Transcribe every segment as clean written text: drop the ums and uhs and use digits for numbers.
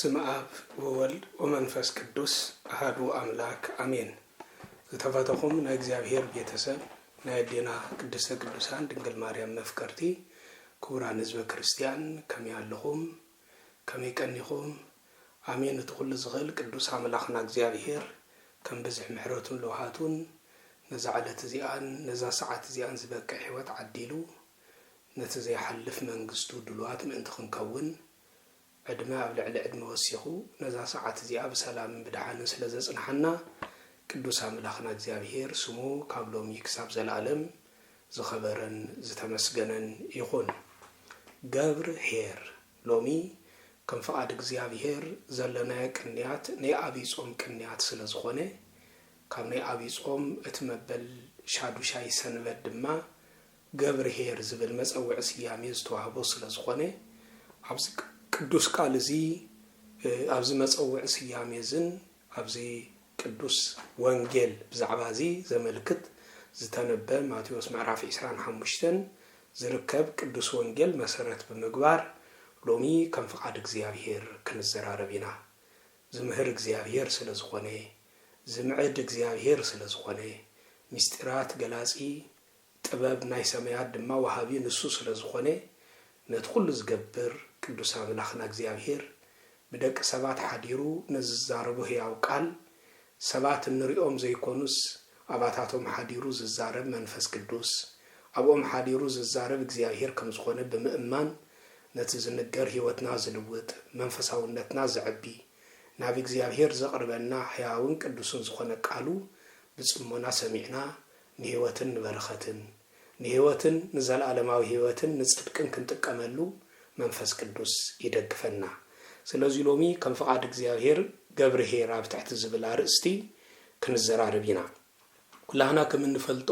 በስመ አብ ወወልድ ወመንፈስ ቅዱስ አሐዱ አምላክ አሜን። ተፈተኹም ለእግዚአብሔር ቤተሰብ ናይዲና ቅድስተ ቅዱሳን ድንግል ማርያም መፍቀርቲ ክቡራን ህዝበ ክርስቲያን ከመያለኹም ከመይቀኒኹም አሜን ትኹል ዝኽእል ቅዱስ አምላኽና እግዚአብሔር ከም በዝሕ ምሕረቱን ለውሃቱን ነዛ ዓለት እዚአን ነዛ ሰዓት እዚአን ዝበቅዕ ህይወት ዓዲሉ ነቲ ዘይሐልፍ መንግስቱ ድልዋት ምእንቲ ክንከውን ዕድመ ኣብ ልዕሊ ዕድመ ወሲኹ ነዛ ሰዓት እዚኣ ብሰላም ብድሓንን ስለ ዘጽንሐና ቅዱስ አምላኽና እግዚአብሔር ስሙ ካብ ሎሚ ክሳብ ዘላለም ዝኸበረን ዝተመስገነን ይኹን። ገብር ሄር ሎሚ ከም ፈቃድ እግዚአብሔር ዘለና ቅንያት ናይ ዓብይ ጾም ቅንያት ስለ ዝኾነ ካብ ናይ ዓብይ ጾም እትመበል ሻዱሻይ ሰንበት ድማ ገብር ሄር ዝብል መፀውዒ ስያሜ ዝተዋህቦ ስለ ዝኾነ ኣብዚ ቅዱስ ቃል እዚ ኣብዚ መፀውዒ ስያሜ ዝን ኣብዚ ቅዱስ ወንጌል ብዛዕባ እዚ ዘመልክት ዝተነበ ማቴዎስ ምዕራፍ 25 ዝርከብ ቅዱስ ወንጌል መሰረት ብምግባር ሎሚ ከም ፈቃድ እግዚአብሔር ክንዘራረብ ኢና። ዝምህር እግዚአብሔር ስለ ዝኾነ ዝምዕድ እግዚአብሔር ስለ ዝኾነ ምስጢራት ገላጺ ጥበብ ናይ ሰማያት ድማ ወሃቢ ንሱ ስለ ዝኾነ ነቲ ኩሉ ዝገብር ቅዱስ አምላኽና እግዚአብሔር ብደቂ ሰባት ሓዲሩ ነዝዛረቡ ህያው ቃል ሰባት እንሪኦም ዘይኮኑስ አባታቶም ሓዲሩ ዝዛረብ መንፈስ ቅዱስ ኣብኦም ሓዲሩ ዝዛረብ እግዚአብሔር ከም ዝኾነ ብምእማን ነቲ ዝንገር ህይወትና ዝልውጥ መንፈሳውነትና ዝዕቢ ናብ እግዚአብሔር ዘቕርበና ህያውን ቅዱስን ዝኾነ ቃሉ ብጽሞና ሰሚዕና ንህይወትን ንበረኸትን ንህይወትን ንዘላለማዊ ህይወትን ንጽድቅን ክንጥቀመሉ መንፈስ ቅዱስ ይደግፈና። ስለዚህ ሎሚ ከም ፈቃድ እግዚአብሔር ገብር ሄር ኣብ ትሕቲ ዝብል አርእስቲ ክንዘራረብ ኢና። ኩላህና ከም እንፈልጦ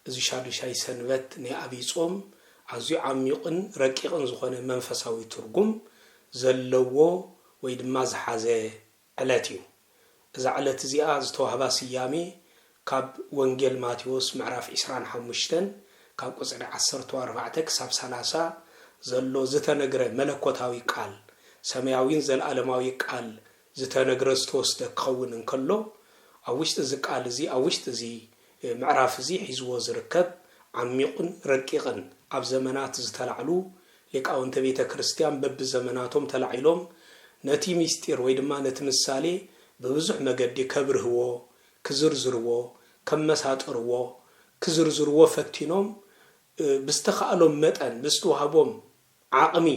እዚ ሻዱሻይ ሰንበት ናይ ዓብይ ጾም ኣዝዩ ዓሚቕን ረቂቕን ዝኾነ መንፈሳዊ ትርጉም ዘለዎ ወይ ድማ ዝሓዘ ዕለት እዩ። እዛ ዕለት እዚኣ ዝተዋህባ ስያሜ ካብ ወንጌል ማቴዎስ ምዕራፍ 25 ካብ ቁጽሪ 14 ክሳብ 30 ዘሎ ዝተነግረ መለኮታዊ ቃል ሰማያዊን ዘለዓለማዊ ቃል ዝተነግረ ዝተወስደ ክኸውን እንከሎ ኣብ ውሽጢ እዚ ቃል እዚ ኣብ ውሽጢ እዚ ምዕራፍ እዚ ሒዝዎ ዝርከብ ዓሚቕን ረቂቕን ኣብ ዘመናት ዝተላዕሉ ሊቃውንተ ቤተ ክርስቲያን በብ ዘመናቶም ተላዒሎም ነቲ ምስጢር ወይ ድማ ነቲ ምሳሌ በብዙሕ መገዲ ከብርህዎ ክዝርዝርዎ ከመሳጥርዎ ክዝርዝርዎ ፈቲኖም ብዝተኻሎም መጠን ብዝተዋህቦም ዓቕሚ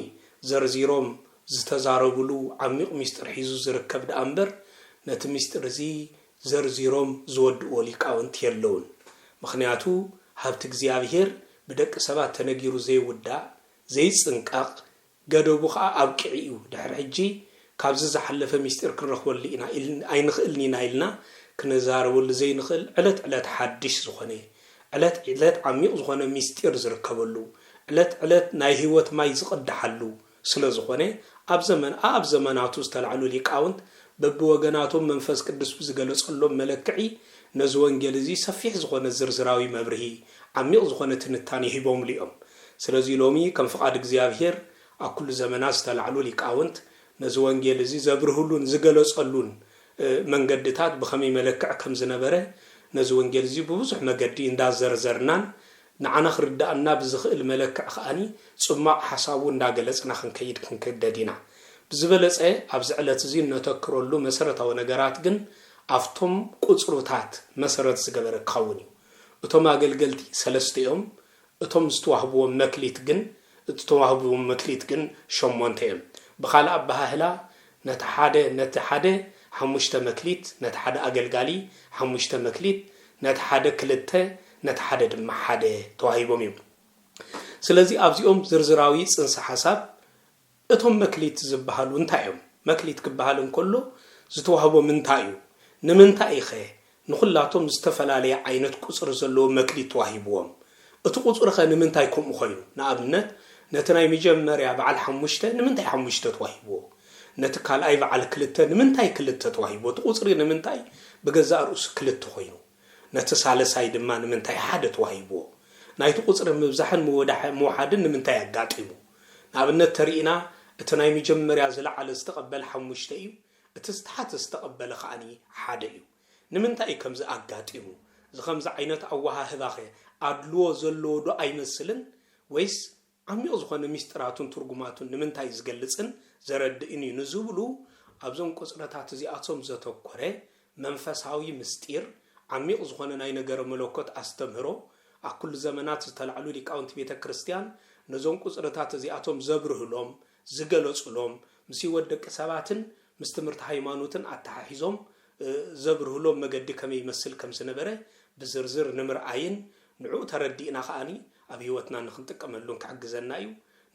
ዘርዚሮም ዝተዛረብሉ ዓሚቕ ምስጢር ሒዙ ዝርከብ ዳ እምበር ነቲ ምስጢር እዚ ዘርዚሮም ዝወድእዎ ሊቃውንቲ የለውን። ምክንያቱ ሃብቲ እግዚአብሔር ብደቂ ሰባት ተነጊሩ ዘይውዳእ ዘይፅንቃቕ ገደቡ ከዓ ኣብቂዒ እዩ። ድሕሪ ሕጂ ካብዚ ዝሓለፈ ምስጢር ክንረኽበሉ ኢና ኣይንኽእልን ኢና ኢልና ክነዛረበሉ ዘይንኽእል ዕለት ዕለት ሓድሽ ዝኾነ ዕለት ዕለት ዓሚቕ ዝኾነ ምስጢር ዝርከበሉ ዕለት ዕለት ናይ ህይወት ማይ ዝቕዳሓሉ ስለ ዝኾነ ኣብ ዘመናቱ ዝተላዕሉ ሊቃውንት በብወገናቶም መንፈስ ቅዱስ ዝገለጸሎም መለክዒ ነዚ ወንጌል እዚ ሰፊሕ ዝኾነ ዝርዝራዊ መብርሂ ዓሚቕ ዝኾነ ትንታኔ ሂቦም ልኦም። ስለዚ ሎሚ ከም ፈቃድ እግዚአብሔር ኣብ ኩሉ ዘመናት ዝተላዕሉ ሊቃውንት ነዚ ወንጌል እዚ ዘብርህሉን ዝገለጸሉን መንገድታት ብኸመይ መለክዕ ከም ዝነበረ ነዚ ወንጌል እዚ ብብዙሕ መገዲ እንዳዘርዘርናን ንዓና ክርዳእና ብዝኽእል መለክዕ ከኣኒ ጽማቕ ሓሳቡ እንዳገለጽና ክንከይድ ክንክደድ ኢና። ብዝበለጸ ኣብዚ ዕለት እዚ ነተክረሉ መሰረታዊ ነገራት ግን ኣብቶም ቁጽሩታት መሰረት ዝገበረ ክኸውን እዩ። እቶም ኣገልገልቲ ሰለስተ እዮም። እቶም ዝተዋህብዎም መክሊት ግን 8 እዮም። ብኻልእ ኣባህላ ነቲ ሓደ 5 መክሊት ነቲ ሓደ ኣገልጋሊ 5 መክሊት ነቲ ሓደ 2 ነቲ ሓደ ድማ 1 ተዋሂቦም እዮም። ስለዚ ኣብዚኦም ዝርዝራዊ ጽንሰ ሓሳብ እቶም መክሊት ዝበሃሉ እንታይ እዮም? መክሊት ክበሃል እንከሎ ዝተዋህቦም እንታይ እዩ? ንምንታይ ኢኸ ንኹላቶም ዝተፈላለየ ዓይነት ቁጽሪ ዘለዎ መክሊት ተዋሂብዎም? እቲ ቁጽሪ ኸ ንምንታይ ከምኡ ኮይኑ? ንኣብነት ነቲ ናይ መጀመርያ በዓል 5 ንምንታይ 5 ተዋሂብዎ? ነቲ ካልኣይ በዓል 2 ንምንታይ 2 ተዋሂብዎ? እቲ ቁጽሪ ንምንታይ ብገዛእ ርእሱ 2 ኮይኑ? ነቲ ሳልሳይ ድማ ንምንታይ 1 ተዋሂብዎ? ናይቲ ቁጽሪ ምብዛሕን ምውሓድን ንምንታይ ኣጋጢሙ? ንኣብነት ተሪኢና اتناي مجمريا زلعل استقبل حمشتيو اتستحت استقبل خاني حاديو نمنتاي كمز اغاطيمو زخمز عينت اوها هذاخه ادلو زلو دو ايمسلن ويس عميق زخونه ميستراتون ترغماتون نمنتاي زغلصن زردئني نزبلو ابزون قصرታት እዚአቶም ዘተኮረ መንፈሳዊ ምስጢር عميق زخونه ናይ ነገር መለኮት አስተምህሮ አኩል ዘመናት ዝተላዕሉ ሊቃውንት ቤተክርስቲያን ነዞም ቁጽረታት እዚአቶም ዘብርህሎም ዝገለጹሎም ምስ ይወደቅ ሰባትን ምስ ትምህርት ሃይማኖትን አታሒዞም ዘብርህሎም መገዲ ከመይ ይመስል ከም ዝነበረ ብዝርዝር ንምርአይን ንዑ ተረዲእና ኻኒ ኣብ ህይወትና ንኽንጥቀመሉን ክሕግዘና እዩ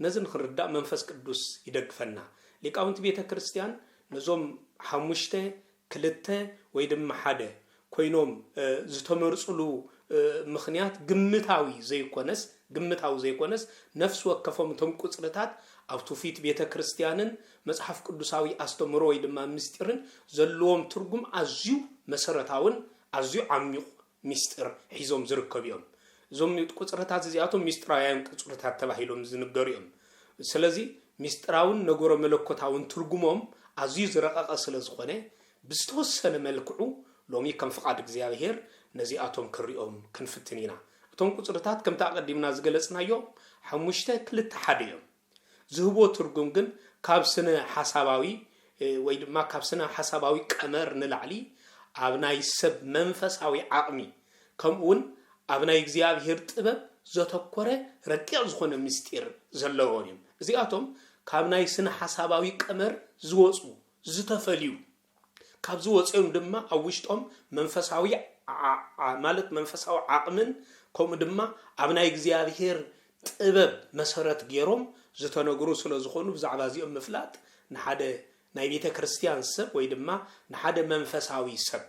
ነዝን ክርዳ መንፈስ ቅዱስ ይደግፈና ሊቃውንት ቤተክርስቲያን ነዞም ሓሙሽተ ክልተ ወይ ድማ ሓደ ኮይኖም ዝተመርጹሉ ምኽንያት ግምታዊ ዘይኮነስ ነፍስ ወከፎም ቶም ቁጽረታት ኣብ ትውፊት ቤተክርስቲያንን መጽሐፍ ቅዱሳዊ አስተምሮ ወይ ድማ ምስጢርን ዘለዎም ትርጉም ኣዝዩ መሰረታውን ኣዝዩ ዓሚቕ ምስጢር ሒዞም ዝርከቡ እዮም ዞም ቁጽረታት እዚአቶም ምስጢራውያን ቁጽረታት ተባሂሎም ዝንገሩ እዮም ስለዚህ ምስጢራውን ነገሮ መለኮታውን ትርጉሞም ኣዝዩ ዝረቀቀ ስለ ዝኾነ ብዝተወሰነ መልክዑ ሎሚ ከም ፍቃድ እግዚአብሔር ነዚአቶም ክሪኦም ክንፍትኒና እቶም ቁጽረታት ከም ተቀዲምና ዝገለጽናዮ ሓሙሽተ ክልተ ሓደ እዮም ዝህቦ ትርጉም ግን ካብ ስነ ሐሳባዊ ወይ ድማ ካብ ስነ ሐሳባዊ ቀመር ንላዕሊ ኣብ ናይ ሰብ መንፈሳዊ ዓቕሚ ከምኡን ኣብ ናይ እግዚአብሔር ጥበብ ዘተኮረ ረቂቕ ዝኾነ ምስጢር ዘለዎም እዮም እዚአቶም ካብ ናይ ስነ ሐሳባዊ ቀመር ዝወጹ ዝተፈልዩ ካብ ዝወጹም ድማ ኣብ ውሽጦም መንፈሳዊ ማለት መንፈሳዊ ዓቕምን ከምኡ ድማ ኣብ ናይ እግዚአብሔር ጥበብ መሰረት ገይሮም ዝተነግሩ ስለ ዝኾኑ ብዛዕባ እዚኦም ምፍላጥ ንሓደ ናይ ቤተክርስቲያን ሰብ ወይ ድማ ንሓደ መንፈሳዊ ሰብ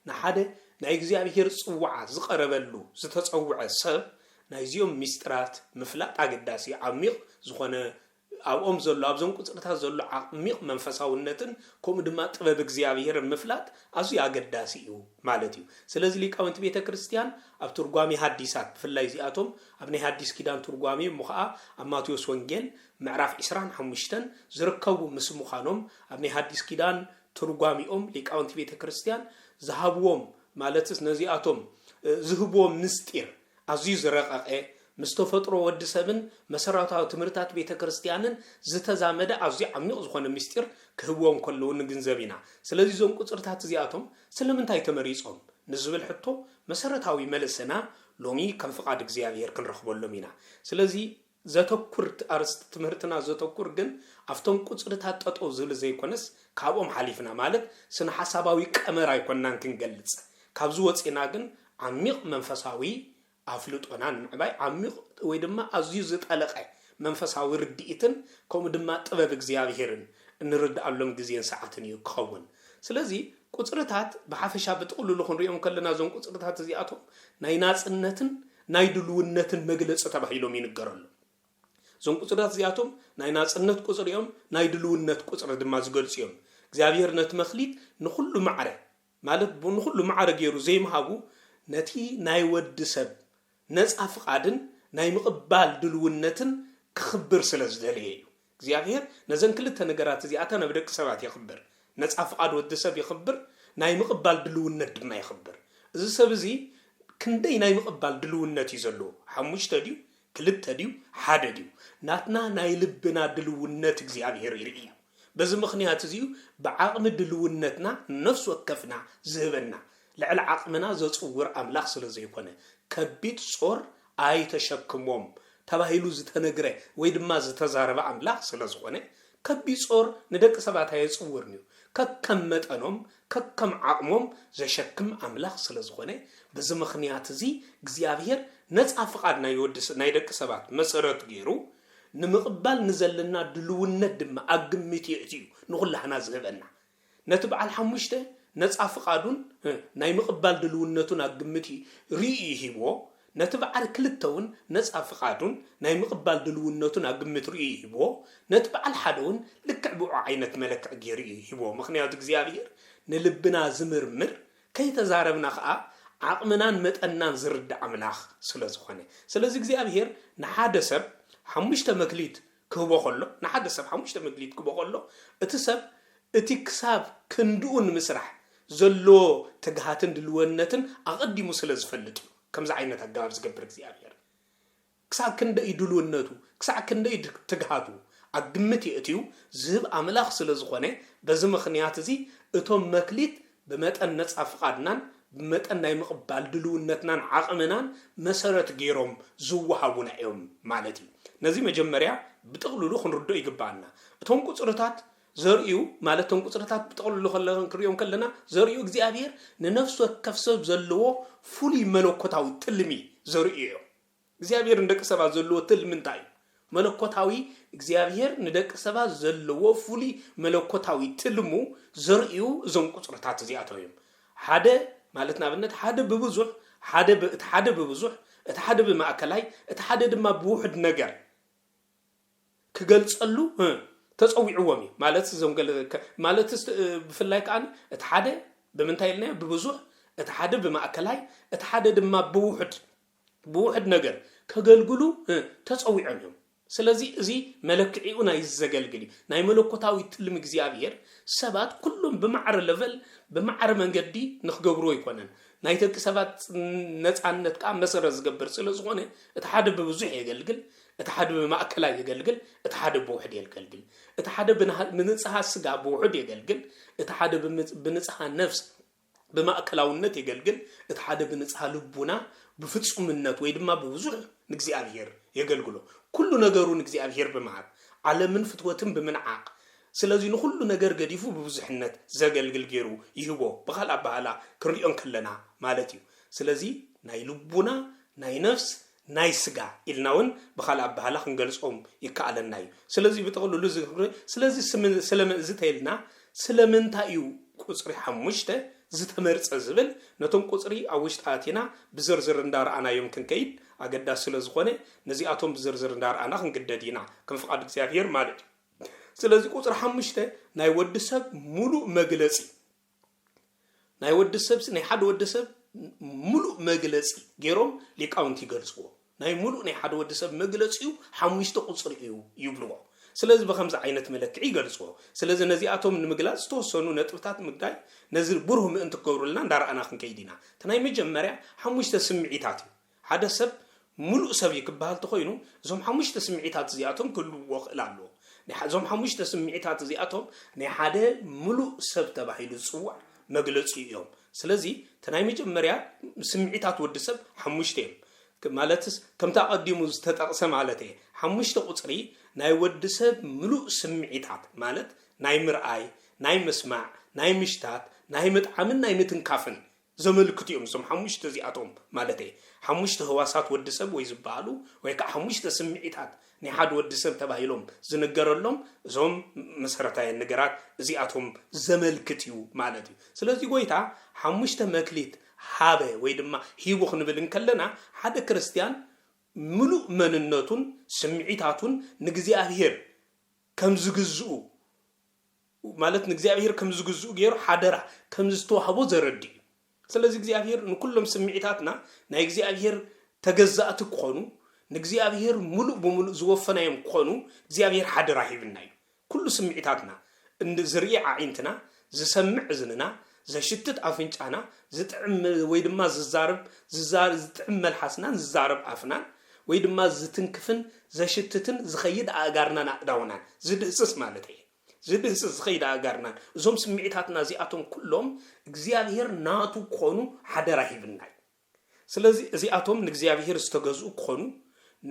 ንሓደ ናይ እግዚአብሔር ጽዋዓ ዝቀረበሉ ዝተጸውዐ ሰብ ናይዚኦም ምስጢራት ምፍላጥ አገዳሲ ዓሚቕ ዝኾነ ኣብኦም ዘሎ ኣብዞም ቁጽረታት ዘሎ ዓሚቕ መንፈሳውነትን ከምኡ ድማ ጥበብ እግዚአብሔር ምፍላጥ ኣዝዩ አገዳሲ እዩ ማለት እዩ ስለዚህ ሊቃውንት ቤተክርስቲያን ኣብ ትርጓሜ ሐዲሳት ብፍላይ እዚአቶም ኣብ ናይ ሐዲስ ኪዳን ትርጓሜ ሙኻኣ ኣብ ማቴዎስ ወንጌል ምዕራፍ 25 ዝርከቡ ምስ ምዃኖም ኣብ ናይ ሐዲስ ኪዳን ትርጓሜኦም ሊቃውንት ቤተክርስቲያን ዝሃብዎም ማለትስ ነዚአቶም ዝህብዎም ምስጢር ኣዝዩ ዝረቀቀ مستفطر ود سبن مسارات تمرتات ቤተክርስቲያንን ዝተዛመደ ኣዝዩ ዓሚቕ ዝኾነ ምስጢር ክህብዎም ከለው ንግንዘቢና ስለዚ ዞም ቁጽርታት እዚአቶም ስለምንታይ ተመሪጾም ንዝብል ሕቶ መሰረታዊ መልስና ሎሚ ከም ፍቃድ እግዚአብሔር ክንረኽበሎም ኢና ስለዚ ዘተኩር አርስት ትምህርትና ዘተኩር ግን አፍቶም ቁጽርታት ጠጦ ዝብል ዘይኮነስ ካብኦም ሓሊፍና ማለት ስነ ሐሳባዊ ቀመር አይኮናን ክንገልጽ ካብዙ ወጽና ግን ዓሚቕ መንፈሳዊ አፍልጦና ንምዕባይ ዓሚቕ ወይ ድማ ኣዝዩ ዝጠለቀ መንፈሳዊ ርድኢትን ከም ድማ ጥበብ እግዚአብሔርን እንርዳአሎም ጊዜን ሰዓትን እዩ ክኸውን ስለዚ ቁጽርታት በሐፈሻ በጥቅልሉ ክንሪኦም ከለና ዞም ቁጽርታት እዚአቶም ናይ ናጽነትን ናይ ድልውነትን መግለጽ ተባሂሎም ይንገራሉ ዞም ቁጽርታት እዚአቶም ናይ ናጽነት ቁጽር እዮም ናይ ድልውነት ቁጽር ድማ ዝገልጽ እዮም እግዚአብሔር ነት መኽሊት ንኹሉ ማዕረ ማለት ንኹሉ ማዕረ ገይሩ ዘይምሃቡ ነቲ ናይ ወድ ሰብ ነጻ ፍቃድን ናይ ምቅባል ድልውነትን ክኽብር ስለዝደለየ እዩ እግዚአብሔር ነዘን ክልተ ነገራት እዚአታ ነብደቅ ሰባት ይኽብር ነጻ ፍቃድ ወድ ሰብ ይኽብር ናይ ምቅባል ድልውነት ድማ ይኽብር እዚ ሰብ እዚ ክንደይ ናይ ምቅባል ድልውነት ይዘሎ ሓሙሽተ ድዩ ክልተ ድዩ ሓደ ድዩ ናትና ናይ ልብና ድልውነት እግዚአብሔር ይርኢ በዚ ምኽንያት እዚዩ በዓቅም ድልውነትና ነፍስ ወከፍና ዝህበና ልዕል ዓቅምና ዘጽውር አምላኽ ስለዘይኮነ ከቢድ ጾር አይተሸክሞም ተባሂሉ ዝተነግረ ወይ ድማ ዝተዛረበ አምላኽ ስለዝኾነ ከቢድ ጾር ንደቅ ሰባት አይጽውርኒ ከከም መጠኖም ከከም ዓቅሞም ዘሸክም አምላኽ ስለዝኾነ በዚ ምኽንያት እዚ እግዚአብሔር ነጻ ፍቃድ ናይ ደቅ ሰባት መሰረት ገይሩ ንምቅባል ንዘለና ድልውነት ድማ አግምት ይእትዩ ንኹላህና ዝህበና ነቲ በዓል ሓሙሽተ ነጻ ፍቃዱን ናይ ምቅባል ድልውነቱን አግምት ርኢ ሂቦ ነቲ በዓል ክልተውን ነጻ ፍቃዱን ናይ ምቅባል ድልውነቱን አግምት ርኢ ሂቦ ነቲ በዓል ሓደውን ልክዕ ብኡ ዓይነት መለክዕ ገይሩ ሂቦ ምኽንያቱ እግዚአብሔር ንልብና ዝምርምር ከይተዛረብና ከዓ ዓቅምናን መጠናን ዝርዳእ አምላኽ ስለዝኾነ ስለዚ እግዚአብሔር ንሓደ ሰብ ሓሙሽተ መክሊት كهبو خلو نحد سب حمشت مكليت كهبو خلو اتسب اتكساب كندون مسرح زلو تجهاتن دلونتن أقدي مسلز فلتو كم زعينة الجاب زجبر زيابير كسا كندا يدلونتو كسا كندا تجهاتو أقدمتي أتيو زب أملاخ سلز خونه بزم خنيات زي اتهم مكليت بمت الناس أفقادنا بمت أن يمقبل دلونتنا عقمنا مسرت جيروم زوها يوم مالتي نزي مجمريا بتقولوا خنردو يقبعنا اتهم كسرتات زريو مالتهم كسرتات بتقولوا خلنا كريوم كلنا زريو እግዚአብሔር ننفسه كفسب زلو فولي ملوكتاوي تلمي زريو እግዚአብሔር እንደቅ ሰባ ዘልዎ ትልምንታይ መለኮታዊ እግዚአብሔር እንደቅ ሰባ ዘልዎ ፉሊ መለኮታዊ ትልሙ ዘርዩ እዞም ቁጽርታት እዚአቶም ሓደ ማለት ናብነት ሓደ በብዙሕ ሓደ በብዙሕ እቲ ሓደ በማእከላይ እቲ ሓደ ድማ ብውሕድ ነገር ክገልጸሉ ተጸዊዕዎም ማለት እዞም ማለት ብፍላይ ከአን እቲ ሓደ በምንታይ ኢልና በብዙሕ እቲ ሓደ በማእከላይ እቲ ሓደ ድማ ብውሕድ ነገር ከገልግሉ ተጸዊዖም ስለዚህ እዚ መለክዒኡ ናይ ዘገልግሊ ናይ መለኮታዊ ትልም እግዚአብሔር ሰባት ኩሉም በማዕረ ለቨል በማዕረ መንገዲ ንኽገብሩ ይኮነን ናይ ተክ ሰባት ነፃነት ቃ መሰረት ዝገብር ስለዝኾነ እቲ ሓደ በብዙሕ የገልግል እቲ ሓደ በማእከላይ የገልግል እቲ ሓደ በውሕድ የገልግል እቲ ሓደ ብንጽሃ ስጋ በውሕድ የገልግል እቲ ሓደ ብንጽሃ ነፍስ በማእከላውነት የገልግል እቲ ሓደ ብንጽሃ ልቡና بفصمنت ويدما بوزح نግዚአብሔር يገልግሎ كل ነገሩን እግዚአብሔር በማር ዓለምን ፍትወትን በመንዓቅ ስለዚህ ነው ሁሉ ነገር ገዲፉ በብዙሕነት ዘገልግል ገሩ ይህቦ በኋላ በኋላ ክሪዮን ከለና ማለት እዩ ስለዚህ ናይ ልቡና ናይ ነፍስ ናይ ስጋ ኢልናውን በኋላ በኋላ ክንገልጾም ይካአለና እዩ ስለዚህ በተቀለሉ ስለዚህ ስለምን ዝተይልና ስለምንታዩ ቁጽሪ 5 ዝተመርጸ ዝብል ነቶም ቁጽሪ አውሽጣቲና ብዝርዝር እንዳርአና يمكن ከይድ አገዳ ስለዝኾነ ነዚአቶም ብዝርዝር እንዳርአና ክንግደዲና ከም ፍቃድ እግዚአብሔር ማለት ስለዚህ ቁጽሪ 5 ናይ ወድሰብ ሙሉ መግለጺ ናይ ወድሰብ ናይ ሓደ ወድሰብ ሙሉ መግለጺ ገሮም ሊቃውንቲ ይገልጽዎ ናይ ሙሉ ናይ ሓደ ወድሰብ መግለጺው 5 ቁጽሪ እዩ ይብልዎ ስለዚህ በخمسه አይነት መለክዒ ይገልጽዎ ስለዚህ ነዚአቶም ንምግላጽ ተወሰኑ ነጥብታት ምግዳይ ነዚ ብሩህ ምእንት ከብሩልና እንዳርአና ክንከይዲና ተናይ መጀመሪያ 5 ስምዒታት ሓደ ሰብ ሙሉ ሰብ ይክባል ተኮይኑ ዞም 5 ስምዒታት እዚአቶም ኩሉ ወኽላሎ ዞም 5 ስምዒታት እዚአቶም ናይ ሓደ ሙሉ ሰብ ተባሂሉ ጽዋዕ መግለጺ እዮም ስለዚህ ተናይ መጀመሪያ ስምዒታት ወዲ ሰብ 5 እዮም ማለትስ ከምታ ቀዲሙ ዝተጠቅሰ ማለት እዩ 5 ቁጽሪ ናይ ወዲ ሰብ ሙሉ ስምዒታት ማለት ናይ ምርአይ ናይ መስማዕ ናይ ምሽታት ናይ መጥዓምን ናይ ምትንካፍን ዘመልክቱ እዮም ዞም 5 እዚአቶም ማለት እዩ 5 ህዋሳት ወዲ ሰብ ወይ ዝባሉ ወይ ከዓ 5 ስምዒታት ናይ ሓደ ወዲ ሰብ ተባሂሎም ዝነገረሎም ዞም መሰረታዊ ነገራት እዚአቶም ዘመልክቱ ማለት እዩ ስለዚህ ጎይታ 5 መክሊት ሃበ ወይ ድማ ሂቡ ክንብል ከለና ሓደ ክርስቲያን ሙሉ መንነቱን ስምዒታቱን ንግዚአብሔር ከም ዝግዝኡ ማለት ንግዚአብሔር ከም ዝግዝኡ ገይሩ ሓደራ ከም ዝተዋህቦ ዘረዲ ስለዚህ እግዚአብሔር ንኩሎም ስምዒታትና ናይ እግዚአብሔር ተገዛእቲ ኮኑ ንግዚአብሔር ሙሉ በሙሉ ዝወፈናዮም ኮኑ እግዚአብሔር ሓደራ ሂብናዩ ኩሉ ስምዒታትና እንደ ዝርኢ ዓይንትና ዝሰምዕ ዝንና ዘሽትት አፍንጫና ዝጥዕም ወይ ድማ ዝጥዕም መልሐስና ዝዛረብ አፍና ወይ ድማ ዝትንክፍን ዘሽትትን ዝኸይድ አጋርና ናዳውና ዝድህስስ ማለት እዩ ዝድህስስ ዝኸይድ አጋርና ዞም ስምዒታትና እዚአቶም ኩሎም እግዚአብሔር ናቱ ኮኑ ሓደራ ሂብናዩ ስለዚህ እዚአቶም ንእግዚአብሔር ዝተገዝኡ ኮኑ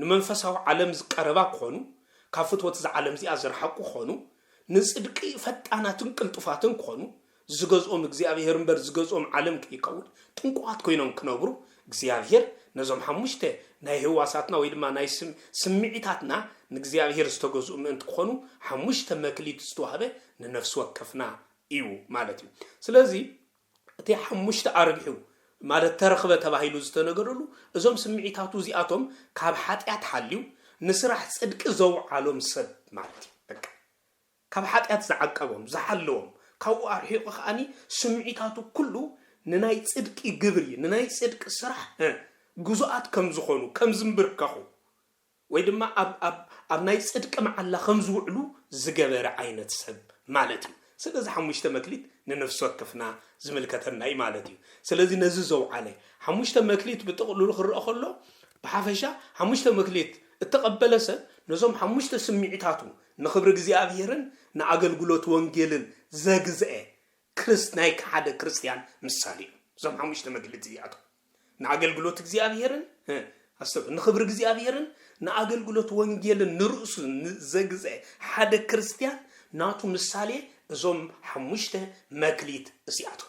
ንመንፈሳዊ ዓለም ዝቀረባ ኮኑ ካፍትወት ዝዓለም እዚአ ዝረሓቁ ኮኑ ንጽድቂ ፈጣናትን ቅልጡፋትን ኮኑ ዝገዝኦም እግዚአብሔር እንበር ዝገዝኦም ዓለም ከይከውን ጥንቋት ኮይኖም ክነብሩ እግዚአብሔር ነዞም 5 ናይ ህዋሳትና ወይ ድማ ናይ ስምዒታትና ንእግዚአብሔር ዝተገዝኡ ምእንት ኮኑ 5 መክሊት ዝተዋህበ ንነፍስ ወከፍና እዩ ማለት እዩ ስለዚህ እቲ 5 አርግሑ ማለት ተረኽበ ተባሂሉ ዝተነገረሉ እዞም ስምዒታቱ እዚአቶም ካብ ኃጢአት ሓልዩ ንስራሕ ጽድቂ ዘውዓሎም ሰብ ማለት እዩ በቃ ካብ ኃጢአት ዝዓቀቦም ዝሓለዎም ካው አርሒቁ ኻኒ ስምዒታቱ ኩሉ ንናይ ጽድቂ ግብሪ ንናይ ጽድቂ ስራሕ ጉዙአት ከም ዝኾኑ ከም ዝምብርከኹ ويدما أب ناي صدق مع الله خمس وعلو زجبر عينة سب مالتي سلازي حمشت مكليت ننفس وكفنا زملكتنا أي مالتي سلازي نززو عليه حمشت مكليت بتقولوا الخر أخلو بحفشة حمشت مكليت التقبل سب نزوم حمشت سمعتاتو نخبر እግዚአብሔርን نأجلجلوت وانجيلن زجزئ كريست نايك حدا كريستيان مثالي زوم حمشت مكليت زيادو نأجلجلوت እግዚአብሔርን أصلا نخبر እግዚአብሔርን نأجلجلوت وانجيلن نرؤس زجزئ حدا كريستيان ناتو مثالي زوم حمشت مكليت زيادو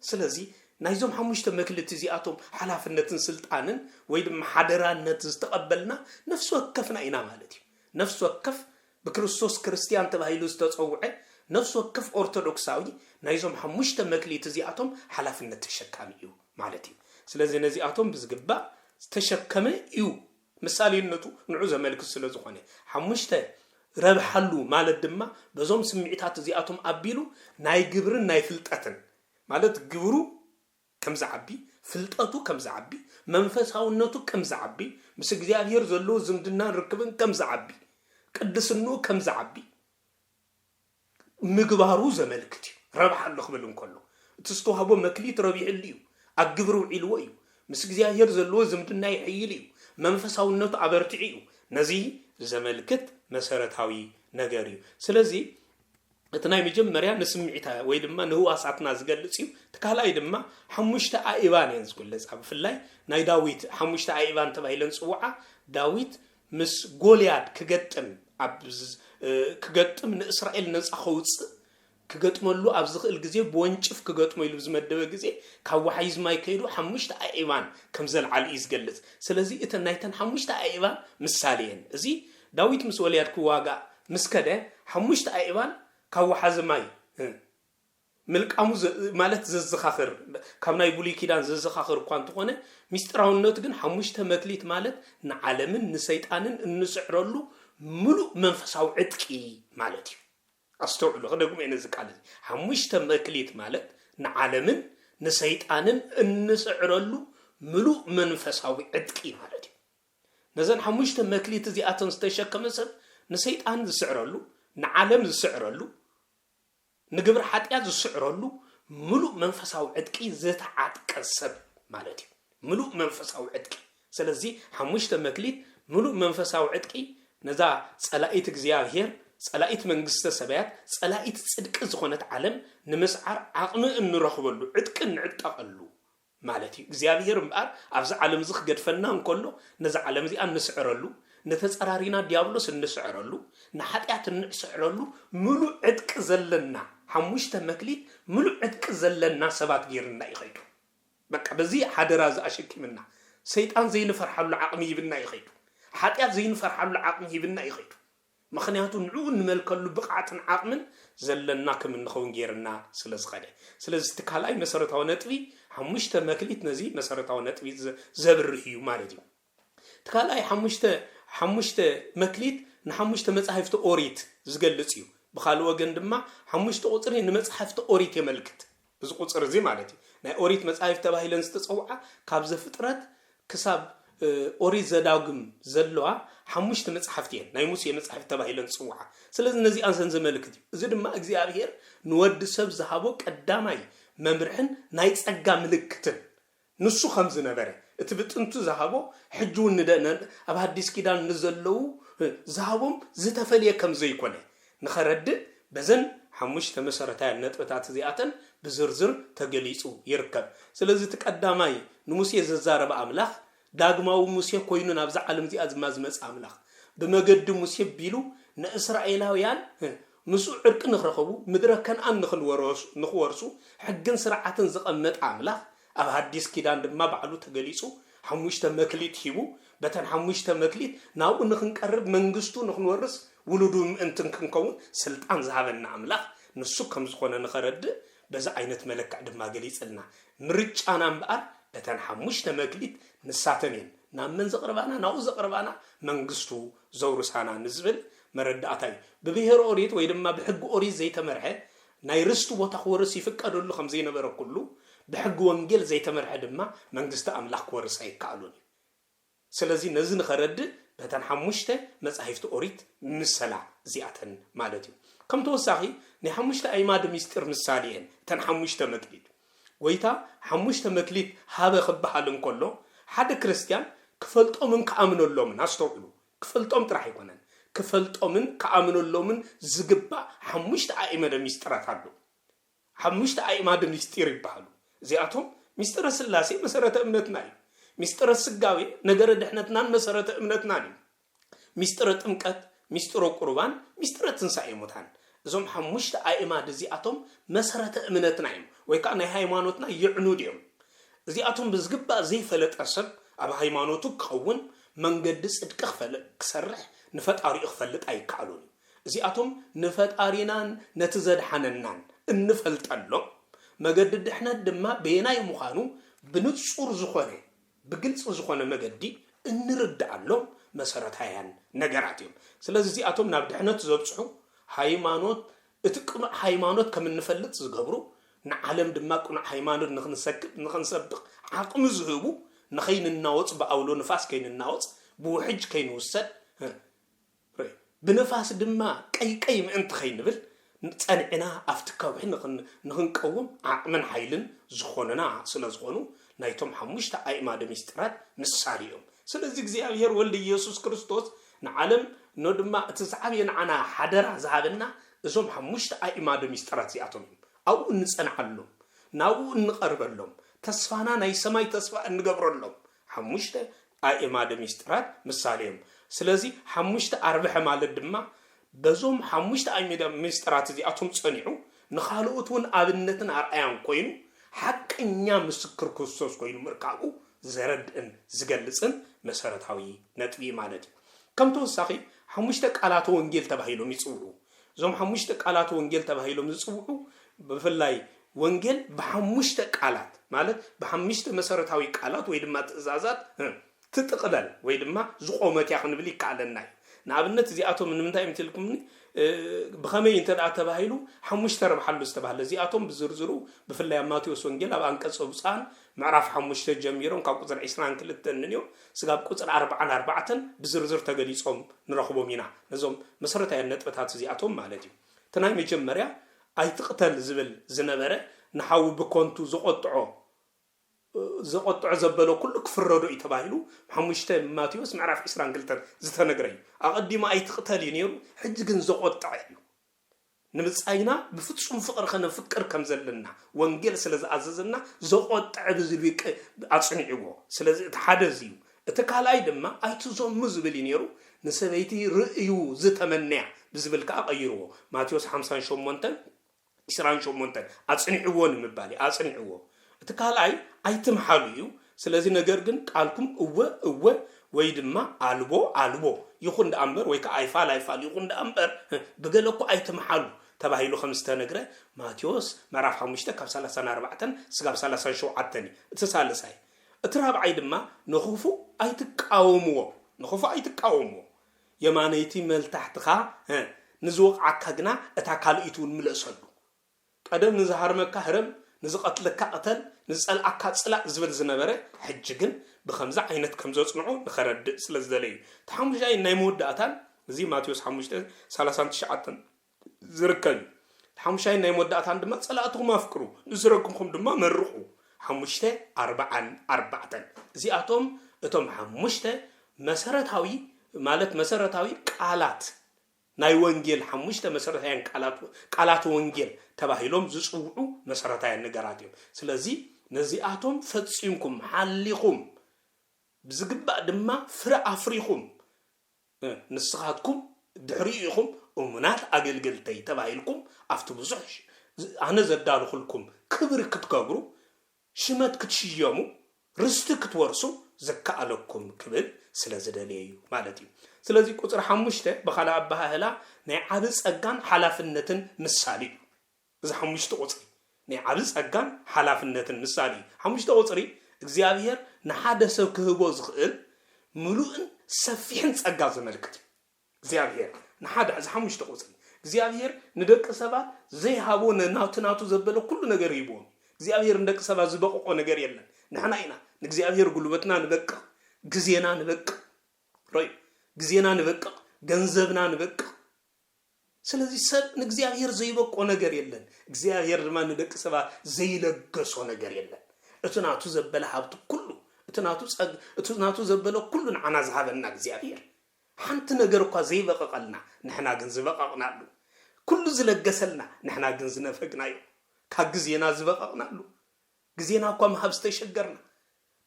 سلازي نايزوم حمشت مكليت زيادو حلافنتن سلطانن ويدم حدرانت استقبلنا نفس وكفنا إنا مالتي نفس وكف بكريستوس كريستيان تبايلو استتصوعه نفس وكف أرثوذكساوي نايزوم حمشت مكليت زيادو حلافنت تشكاميو مالتي سلازي نزياتهم بزقبا تشكمه يو مثالي نتو نعوزه ملك سلازخونه حمشت ربحلو مالت دما بزوم سمعيتات زياتهم ابيلو ناي جبرن ناي فلطتن مالت جبرو كم زعبي فلطتو كم زعبي منفساونتو كم زعبي مس እግዚአብሔር ዘሎ ዝምድና ርክብን كم زعبي ቅድስኑ كم زعبي ምግባሩ ዘመልክት ረብሐሉ خبلن كله تستوهبو مكليت ربيعልዩ አግብሩ ዒልወዩ ምስ እግዚአብሔር ዘሎ ዝምድና ይሕይልዩ መንፈሳውነቱ አበርትዒዩ ነዚ ዘመልክት መሰረታዊ ነገር እዩ ስለዚህ እትናይ መጀመሪያ ንስምዒታ ወይ ድማ ንህዋሳትና ዝገልጽ እዩ ተካላይ ድማ ሓሙሽተ አኢባን ዝገልጽ ኣብፍላይ ናይ ዳዊት ሓሙሽተ አኢባን ተባሂለን ጽዋዓ ዳዊት ምስ ጎልያድ ክገጥም ንእስራኤል ነፃ ኸውጽእ ክገጥመሉ ኣብ ዝኽእል ግዜ በወንጭፍ ክገጥሞ ኢሉ ዝመደበ ግዜ ካብ ወሓይዝ ማይ ከይዱ ሓሙሽተ አኢባን ከም ዘለዓል እዩ ዝገልጽ ስለዚ እተን ናይተን ሓሙሽተ አኢባን ምሳሌን እዚ ዳዊት ምስ ጎልያድ ክዋጋ ምስ ከደ ሓሙሽተ አኢባን ካብ ወሓዝ ማይ ምልቃሙ ማለት ዘዘኻኽር ካብ ናይ ብሉይ ኪዳን ዘዘኻኽር እኳ እንትኾነ ሚስጥራውነቱ ግን ሓሙሽተ መክሊት ማለት ንዓለምን ንሰይጣንን እንስዕረሉ ሙሉእ መንፈሳዊ ዕጥቂ ማለት እዩ أستوعب خدكم إن الزكاة حمشت مكليت مالت نعلمن نسيطانن النسعرلو ملوء منفساوي عدقي مالتي نزن حمشت مكليت زي أتن ستشكم سب نسيطان زسعرلو نعلم زسعرلو نقبر حتى زسعرلو ملوء منفساوي عدقي زت عدق السب مالتي ملوء منفساوي عدقي سلزي حمشت مكليت ملوء منفساوي عدقي نزا صلايت እግዚአብሔር صلايت منغسته سبيات صلايت صدق زخونت عالم نمسعر عقم انرخبلو عدق نعطقلو مالتي እግዚአብሔር ምባር ኣብዛ ዓለም ዝኽ ገድፈና እንከሎ ነዛ ዓለም እዚ አንስዕረሉ ነተጸራሪና ዲያብሎስ እንስዕረሉ ንኃጢአት እንስዕረሉ ሙሉ ዕድቅ ዘለና ሓሙሽተ መክሊት ሙሉ ዕድቅ ዘለና ሰባት ጌርና ይኸይዱ በቃ በዚ ሓደራ ዝኣሸክምና ሰይጣን ዘይንፈርሐሉ ዓቅሚ ይብና ይኸይዱ ኃጢአት ዘይንፈርሐሉ ዓቅሚ ይብና ይኸይዱ ምክንያቱ ንዑ እንመልከሉ ብቃዕትን ዓቅምን ዘለና ከም እንኸውን ጌርና ስለዝኸደ ስለዚህ ተካላይ መሰረታዊ ነጥቢ ሓሙሽተ መክሊት ነዚ መሰረታዊ ነጥቢ ዘብርህዩ ማለት እዩ ተካላይ ሓሙሽተ መክሊት ንሓሙሽተ መጻሕፍቲ ኦሪት ዝገልጽ እዩ ብኻልእ ወገን ድማ ሓሙሽተ ቁጽሪ ንመጻሕፍቲ ኦሪት የመልክት እዚ ቁጽሪ እዚ ማለት እዩ ናይ ኦሪት መጻሕፍቲ ተባሂለን ዝተጸውዓ ካብ ዘፍጥረት ክሳብ ኦሪት ዘዳግም ዘለዋ ሓሙሽተ መጻሕፍቲ እየን ናይ ሙሴ መጻሕፍቲ ተባሂለን ጽውዓ ስለዚህ ነዚ አንሰን ዘመልክት እዩ እዚ ድማ እግዚአብሔር ንወዲ ሰብ ዝሃቦ ቀዳማይ መምርሕን ናይ ጸጋ ምልክትን ንሱ ከም ዝነበረ እቲ ብጥንቱ ዝሃቦ ሕጂ ወንደነን ኣብ ሐዲስ ኪዳን ንዘለው ዝሃቦም ዝተፈልየ ከም ዘይኮነ ንኸረድ በዘን ሓሙሽተ መሰረታዊ ነጥብታት እዚኣተን ብዝርዝር ተገሊጹ ይርከብ ስለዚህ ተቀዳማይ ንሙሴ ዘዛረበ አምላኽ ዳግማው ሙሴ ኮይኑ ናብዛ ዓለም እዚኣ ዝማዝመጽ አምላኽ በመገድ ሙሴ ቢሉ ንእስራኤላውያን ንሱ ዕርቅ ንኽረኸቡ ምድረ ከነዓን ንኽወርሱ ሕግን ስርዓትን ዝቐመጠ አምላኽ ኣብ ሐዲስ ኪዳን ድማ ባዕሉ ተገሊጹ ሓሙሽተ መክሊት ሂቡ በተን ሓሙሽተ መክሊት ናብኡ ንኽንቀርብ መንግስቱ ንኽንወርስ ውሉዱ ምእንትን ክንከውን ስልጣን ዝሃበና አምላኽ ንሱ ከም ዝኾነ ንኸረድ በዛ ዓይነት መለክዕ ድማ ገሊጽልና ምርጫና እምበኣር በተን ሓሙሽተ መክሊት ንሳተንን ናብ መን ዘቕርባና ናብኡ ዘቕርባና መንግስቱ ዘውርሳና ንዝብል መረዳእታይ ብብሔር ኦሪት ወይ ድማ ብሕጊ ኦሪት ዘይተመርሐ ናይ ርስቱ ቦታ ክወርስ ይፍቀደሉ ከም ዘይነበረ ኩሉ ብሕጊ ወንጌል ዘይተመርሐ ድማ መንግስቲ አምላኽ ክወርስ ኣይከኣሉን ስለዚህ ነዚ ንኸረድ بتن حمشته مصحفت أوريت مسلا زياتن مالتي كم توساخي ني حمشته أيماد ميستر مسالين تن حمشته مكليد ويتا حمشته مكليد هذا خبحالن كله حد كريستيان كفلطو من كامنو لومن استوقلو كفلطوم طرح يكونن كفلطو من كامنو لومن زغبا حمشته أيماد ميسترات አሉ حمشته أيماد ميستر ይባላሉ زياتهم ميستر سلاسي مسرته امنتنا ميستر السغاوي ነገር ደህነትናን መሰረተ እምነትና ነው ሚስጥር ጥምቀት ሚስጥር ቁርባን ሚስጥር ትንሳኤ ሙታን እዞም ሐሙሽተ አእማድ እዚአቶም መሰረተ እምነትና ነው ወይ ካና ሃይማኖትና ይዕኑ ዲዮም እዚአቶም ብዝግባ ዘይፈለጠ ሰብ ኣብ ሃይማኖቱ ከውን መንገድ ጽድቅ ክሰርሕ ንፈጣሪ ይፈልጥ አይካሉን እዚአቶም ንፈጣሪናን ነትዘድሐነናን እንፈልጠሎ መገድ ድሕነት ድማ በየናይ ሙኻኑ ብንጹር ዝኾነ بقلص زخونه مجدي እንርዳ አለው መሰረታያን ነገራት ይም ስለዚህ እዚአቶም ናብ ድሕነት ዘብጽሑ ሃይማኖት እትቅኑ ሃይማኖት ከምንፈልጥ ዝገብሩ ንዓለም ድማ ቅኑ ሃይማኖት ንኽንሰብቕ ዓቅም ዝህቡ ንኸይንናወጽ በአውሎ ንፋስ ከይንናወጽ ብውሕጅ ከይንውሰድ ብነፋስ ድማ ቀይቀይ ምእንቲ ከይንብል ጸንዕና አፍትካው ንኽንቀውም ዓቅምን ኃይልን ዝኾነና ስለዝኾኑ ናይቶም ሐሙሽተ አእማደ ሚስጥራት ምሳሌዮም ስለዚህ እግዚአብሔር ወልድ ኢየሱስ ክርስቶስ ንዓለም ነድማ እትዛዕብየን ዓና ሓደራ ዝሃበና እዞም ሐሙሽተ አእማደ ሚስጥራት እዚአቶም አው እንጸንዓሎም ናው እንቀርበሎም ተስፋና ናይ ሰማይ ተስፋ እንገብረሎም ሐሙሽተ አእማደ ሚስጥራት ምሳሌዮም ስለዚህ ሐሙሽተ አርብዕ ማለት ድማ በዞም ሐሙሽተ አእማደ ሚስጥራት እዚአቶም ጸኒዑ ንኻልኦትን አብነትን አርአያን ኮይኑ حقኛ ምስክር ክርስቶስ ኮይኑ ምርካቡ ዘረድን ዝገልጽን መሰረታዊ ነጥቢ ማለት ከም ተወሳኺ ሐሙሽተ ቃላት ወንጌል ተባሂሎም ይጽውዑ ዞም ሐሙሽተ ቃላት ወንጌል ተባሂሎም ይጽውዑ በፍላይ ወንጌል በሐሙሽተ ቃላት ማለት በሐሙሽተ መሰረታዊ ቃላት ወይ ድማ ትእዛዛት ትጥቅለል ወይ ድማ ዝቆመት ያኽንብል ይካለናይ ንኣብነት እዚአቶም ምንምንታይ ምትልኩምኒ بخمي انت تباهيلو حمش ترب حلو استباهل زياتهم بزرزرو بفلاي ماتيوس وانجيل اب انقص وبصان معرف حمش تجميرون كاب قصر 20 كلتننيو سغاب قصر 44 بزرزر تغليصوم نرخبو مينا نزوم مسرتاي نطبታት زياتهم مالتي تناي مجمريا ايتقتل زبل زنبره نحاو بكونتو زقطع زبلو كل كفردو يتباهلو حمشته ماتيوس معرف 20 كلتن زتنغري اقدي ما ايتقتل ينيرو حج كن زقطع يو نمصاينا بفصوم فقر خنا فكر كم زلنا وانجيل سلاز عززنا زقطع بزليق اصنيعو سلاز تحدزيو اتكالاي دما ايتزوم مزبل ينيرو نسبيتي رئيو زتمنع بزبلك اقيرو ماتيوس 58 28 اصنيعو نمبالي اصنيعو تكالاي ايتم حاليو ስለዚህ ነገር ግን ቃልኩም እወ ወይ ድማ አልቦ ይኹን ዳምበር ወይ ከአይፋል ይኹን ዳምበር በገለኩ አይተም ሓሉ ተባሂሉ ከምስተ ነገረ ማቴዎስ ምዕራፍ 5 ካብ 34 ስጋብ 37 እተሳለሳይ እትራብዓይ ድማ ንኹፉ አይትቃወምዎ የማነይቲ መልታሕትኻ ንዝወቅዓካ ግና እታ ካልኢቱን ምለሰሉ ቀደም ንዝሃርመካ ህረም نزقتلك قتل نسألك صلاة زبل زنبرة حججن بخمسة عينت كمزة صنعو نخرد سلزدلي تحمل جاي نيمود داتان زي ماتيوس حمشته 39 زركل تحمل جاي نيمود داتان دم صلاتهم مفكرو نزركم دم مرخو حمشته 4 زي اتم حمشته مسرتاوي مالت مسرتاوي قالات ናይ ወንጌል ሐሙሽተ መሰረታዊን ቃላት ወንጌል ተባሂሎም ዝጽውዑ መሰረታዊን ነገራት እዮም ስለዚህ ነዚአቶም ፈጽምኩም ሓሊኹም ብዝግባእ ድማ ፍረ አፍሪኹም ንስኻትኩም ድሕሪኢኹም እሙናት አገልገልተይ ተባሂልኩም አፍቱ ብዙሕ አነ ዘዳልኹልኩም ክብር ክትገብሩ ሽመት ክትሽየሙ ርስት ክትወርሱ ዘካአለኩም ክብል ስለዝደለዩ ማለት እዩ ስለዚህ ቁጥር 5 በኋላ አባህላ ናይ ዓብ ጸጋን ሐላፍነትን ምሳሌ እዚ 5 ቁጥር ናይ ዓብ ጸጋን ሐላፍነትን ምሳሌ 5 ቁጥር እግዚአብሔር ንሓደ ሰብ ክህቦ ዝኽእል ሙሉእን ሰፊሕን ጸጋ ዘመልክት እግዚአብሔር ንሓደ እዚ 5 ቁጥር እግዚአብሔር ንደቂ ሰባት ዘይሃቦ ናቱ ዘበለ ኩሉ ነገር ይቦ እግዚአብሔር እንደቂ ሰባት ዝበቆቆ ነገር የለን ንሕና ኢና ንእግዚአብሔር ጉልበትና ንበቅ ግዜና ንበቅ ሮይ ግዜና ንበቅቕ ገንዘብና ንበቅቕ ስለዚህ ሰብ ንእግዚአብሔር ዘይበቆ ነገር የለን እግዚአብሔር ድማ ንደቂ ሰባት ዘይለገሶ ነገር የለን እትናቱ ዘበለ ሀብቱ ኩሉ እትናቱ ዘበለ ኩሉ ንዓና ዝሃበና እግዚአብሔር ሓንቲ ነገር እኳ ዘይበቀቀልና ንሕና ግን ዝበቀቅናሉ ኩሉ ዝለገሰልና ንሕና ግን ዝነፈግናዩ ካብ ግዜና ዝበቀቅናሉ ግዜና እኳ መሃብ ዝተሸገርና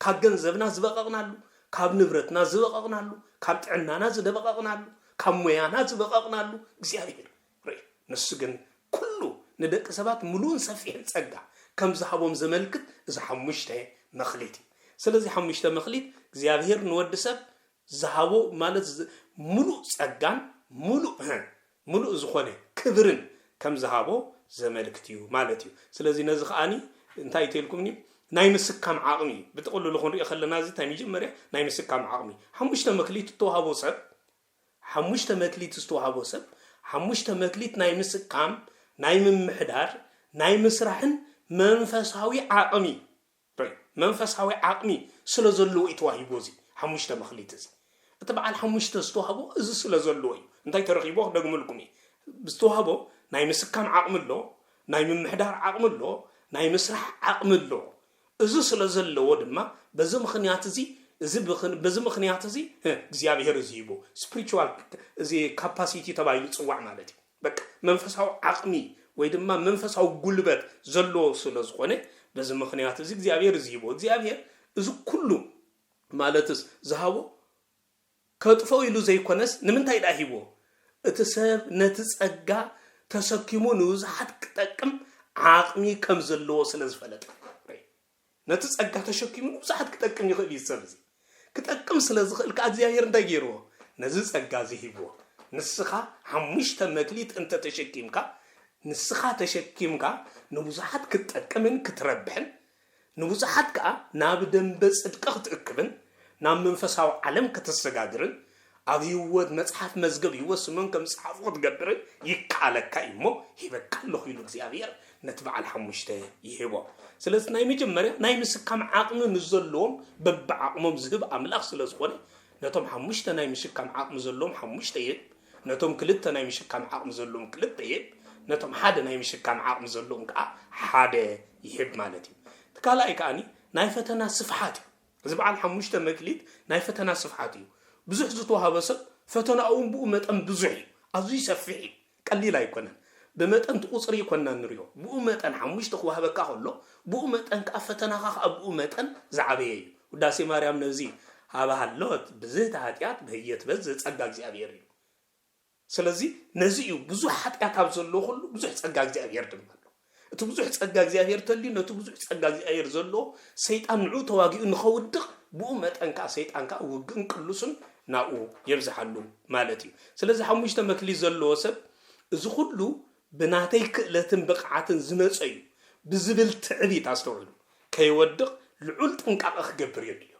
ካብ ገንዘብና ዝበቀቅናሉ ካብ ንብረትና ዝበቀቅናሉ ካብ ጥዕናና ዝበቀቅናሉ ካብ ሞያና ዝበቀቅናሉ እግዚአብሔር ንሱ ግን ኩሉ ንደቂ ሰባት ሙሉን ሰፊሕን ጸጋ ከም ዝሃቦም ዘመልክት እዚ ሓሙሽተ መኽሊት ስለዚ ሓሙሽተ መኽሊት እግዚአብሔር ንወዲ ሰብ ዝሃቦ ማለት ሙሉ ጸጋን ሙሉ ዝኾነ ክብርን ከም ዝሃቦ ዘመልክት እዩ ማለት እዩ ስለዚ ነዚ ኸኣኒ እንታይ ትልኩምኒ ናይ ምስካም ዓቕሚ ብጥቕልሉ ክንሪኦ ከለና እዚ ታይ መጀመርያ ናይ ምስካም ዓቕሚ ሓሙሽተ መክሊት ተዋሃቦ ሰብ ሓሙሽተ መክሊት ዝተዋሃቦ ሰብ ሓሙሽተ መክሊት ናይ ምስካም ናይ ምምሕዳር ናይ ምስራሕን መንፈሳዊ ዓቕሚ ስለ ዘለዎ ይተዋሂቦ እዚ ሓሙሽተ መክሊት እዚ እቲ በዓል ሓሙሽተ ዝተዋሃቦ እዚ ስለ ዘለዎ እዩ እንታይ ተረኺቦ ደግመልኩም ዝተዋሃቦ ናይ ምስካም ዓቕሚ ኣሎ ናይ ምምሕዳር ዓቕሚ ኣሎ ናይ ምስራሕ ዓቕሚ ኣሎ እዚ ስለ ዘለዎ ድማ በዚ ምኽንያት እዚ እግዚአብሔር ዝሂቦ ስፒሪቹዋል እዚ ካፓሲቲ ተባሂሉ ጽዋዕ ማለት እዩ በቃ መንፈሳዊ ዓቕሚ ወይ ድማ መንፈሳዊ ጉልበት ዘለዎ ስለ ዝኾነ በዚ ምኽንያት እዚ እግዚአብሔር ዝሂቦ እግዚአብሔር እዚ ኩሉ ማለትስ ዝሃቦ ከጥፎ ኢሉ ዘይኮነስ ንምንታይ ዳሂቦ እቲ ሰብ ነቲ ጸጋ ተሰኪሙ ንውዛሓት ክጠቅም ዓቕሚ ከም ዘለዎ ስለ ዝፈለጠ ነቲ ጸጋ ተሸኪሙ ንውዛሓት ክጠቅም ይኽእል ይሰብ እዚ ክጠቅም ስለ ዝኽእል እግዚአብሔር እንታይ ገይርዎ ነዚ ጸጋ ዝሂቦ ንስኻ ሓሙሽተ መክሊት እንተ ተሸኪምካ ንስኻ ተሸኪምካ ንውዛሓት ክትጠቅምን ክትረብሕን ንውዛሓት ከዓ ናብ ደንበ ጽድቂ ክትእክብን ናብ መንፈሳዊ ዓለም ክትሰጋግርን ኣብ ህይወት መጽሓፍ መዝገብ ህይወት ስምን ከም ጽሓፍ ክትገብርን ይካለካ እሞ ሂበካ ኣለኹ ኢሉ እግዚአብሔር ነቲ በዓል ሓሙሽተ ይሂቦ ስለዚ ናይ መጀመርያ ናይ ምስካም ዓቕሚ ንዘለዎም በብዓቕሞም ዝህብ ኣምላኽ ስለ ዝኾነ ነቶም ሓሙሽተ ናይ ምሽካም ዓቕሚ ዘለዎም ሓሙሽተ ይህብ ነቶም ክልተ ናይ ምሽካም ዓቕሚ ዘለዎም ክልተ ይህብ ነቶም ሓደ ናይ ምሽካም ዓቕሚ ዘለዎም ከዓ ሓደ ይህብ ማለት እዩ ትካልኣይ ከዓኒ ናይ ፈተና ስፍሓት እዩ እዚ በዓል ሓሙሽተ መክሊት ናይ ፈተና ስፍሓት እዩ ብዙሕ ዝተዋሃበ ሰብ ፈተናውን ብኡ መጠን ብዙሕ እዩ ኣዝዩ ሰፊሕ እዩ ቀሊል ኣይኮነን بمتن تقصري كنا نريو بأمتن حمش تخوها بكاهلو بأمتن كأفتنا خا بأمتن زعبيه وداسي مريم نزي هذا هاللوت بزيت هاتيات بهيت بزيت أجاك زي أبيري سلزي نزيو بزوح هاتيات هبزلو خلو بزوح أجاك زي أبير تمهلو تبزوح أجاك زي أبير تلي نتبزوح أجاك زي أبير زلو سيد أنعو تواجي نخود بأمتن كأسيد أنك وجن كلسن ناو يبزحلو مالتي سلزي حمش تمكلي زلو سب زخلو بناتي كلتن بقعتن زمصي بزبل تعبي تاستوعدو كيودق لعلت انقاق اخجبر يديو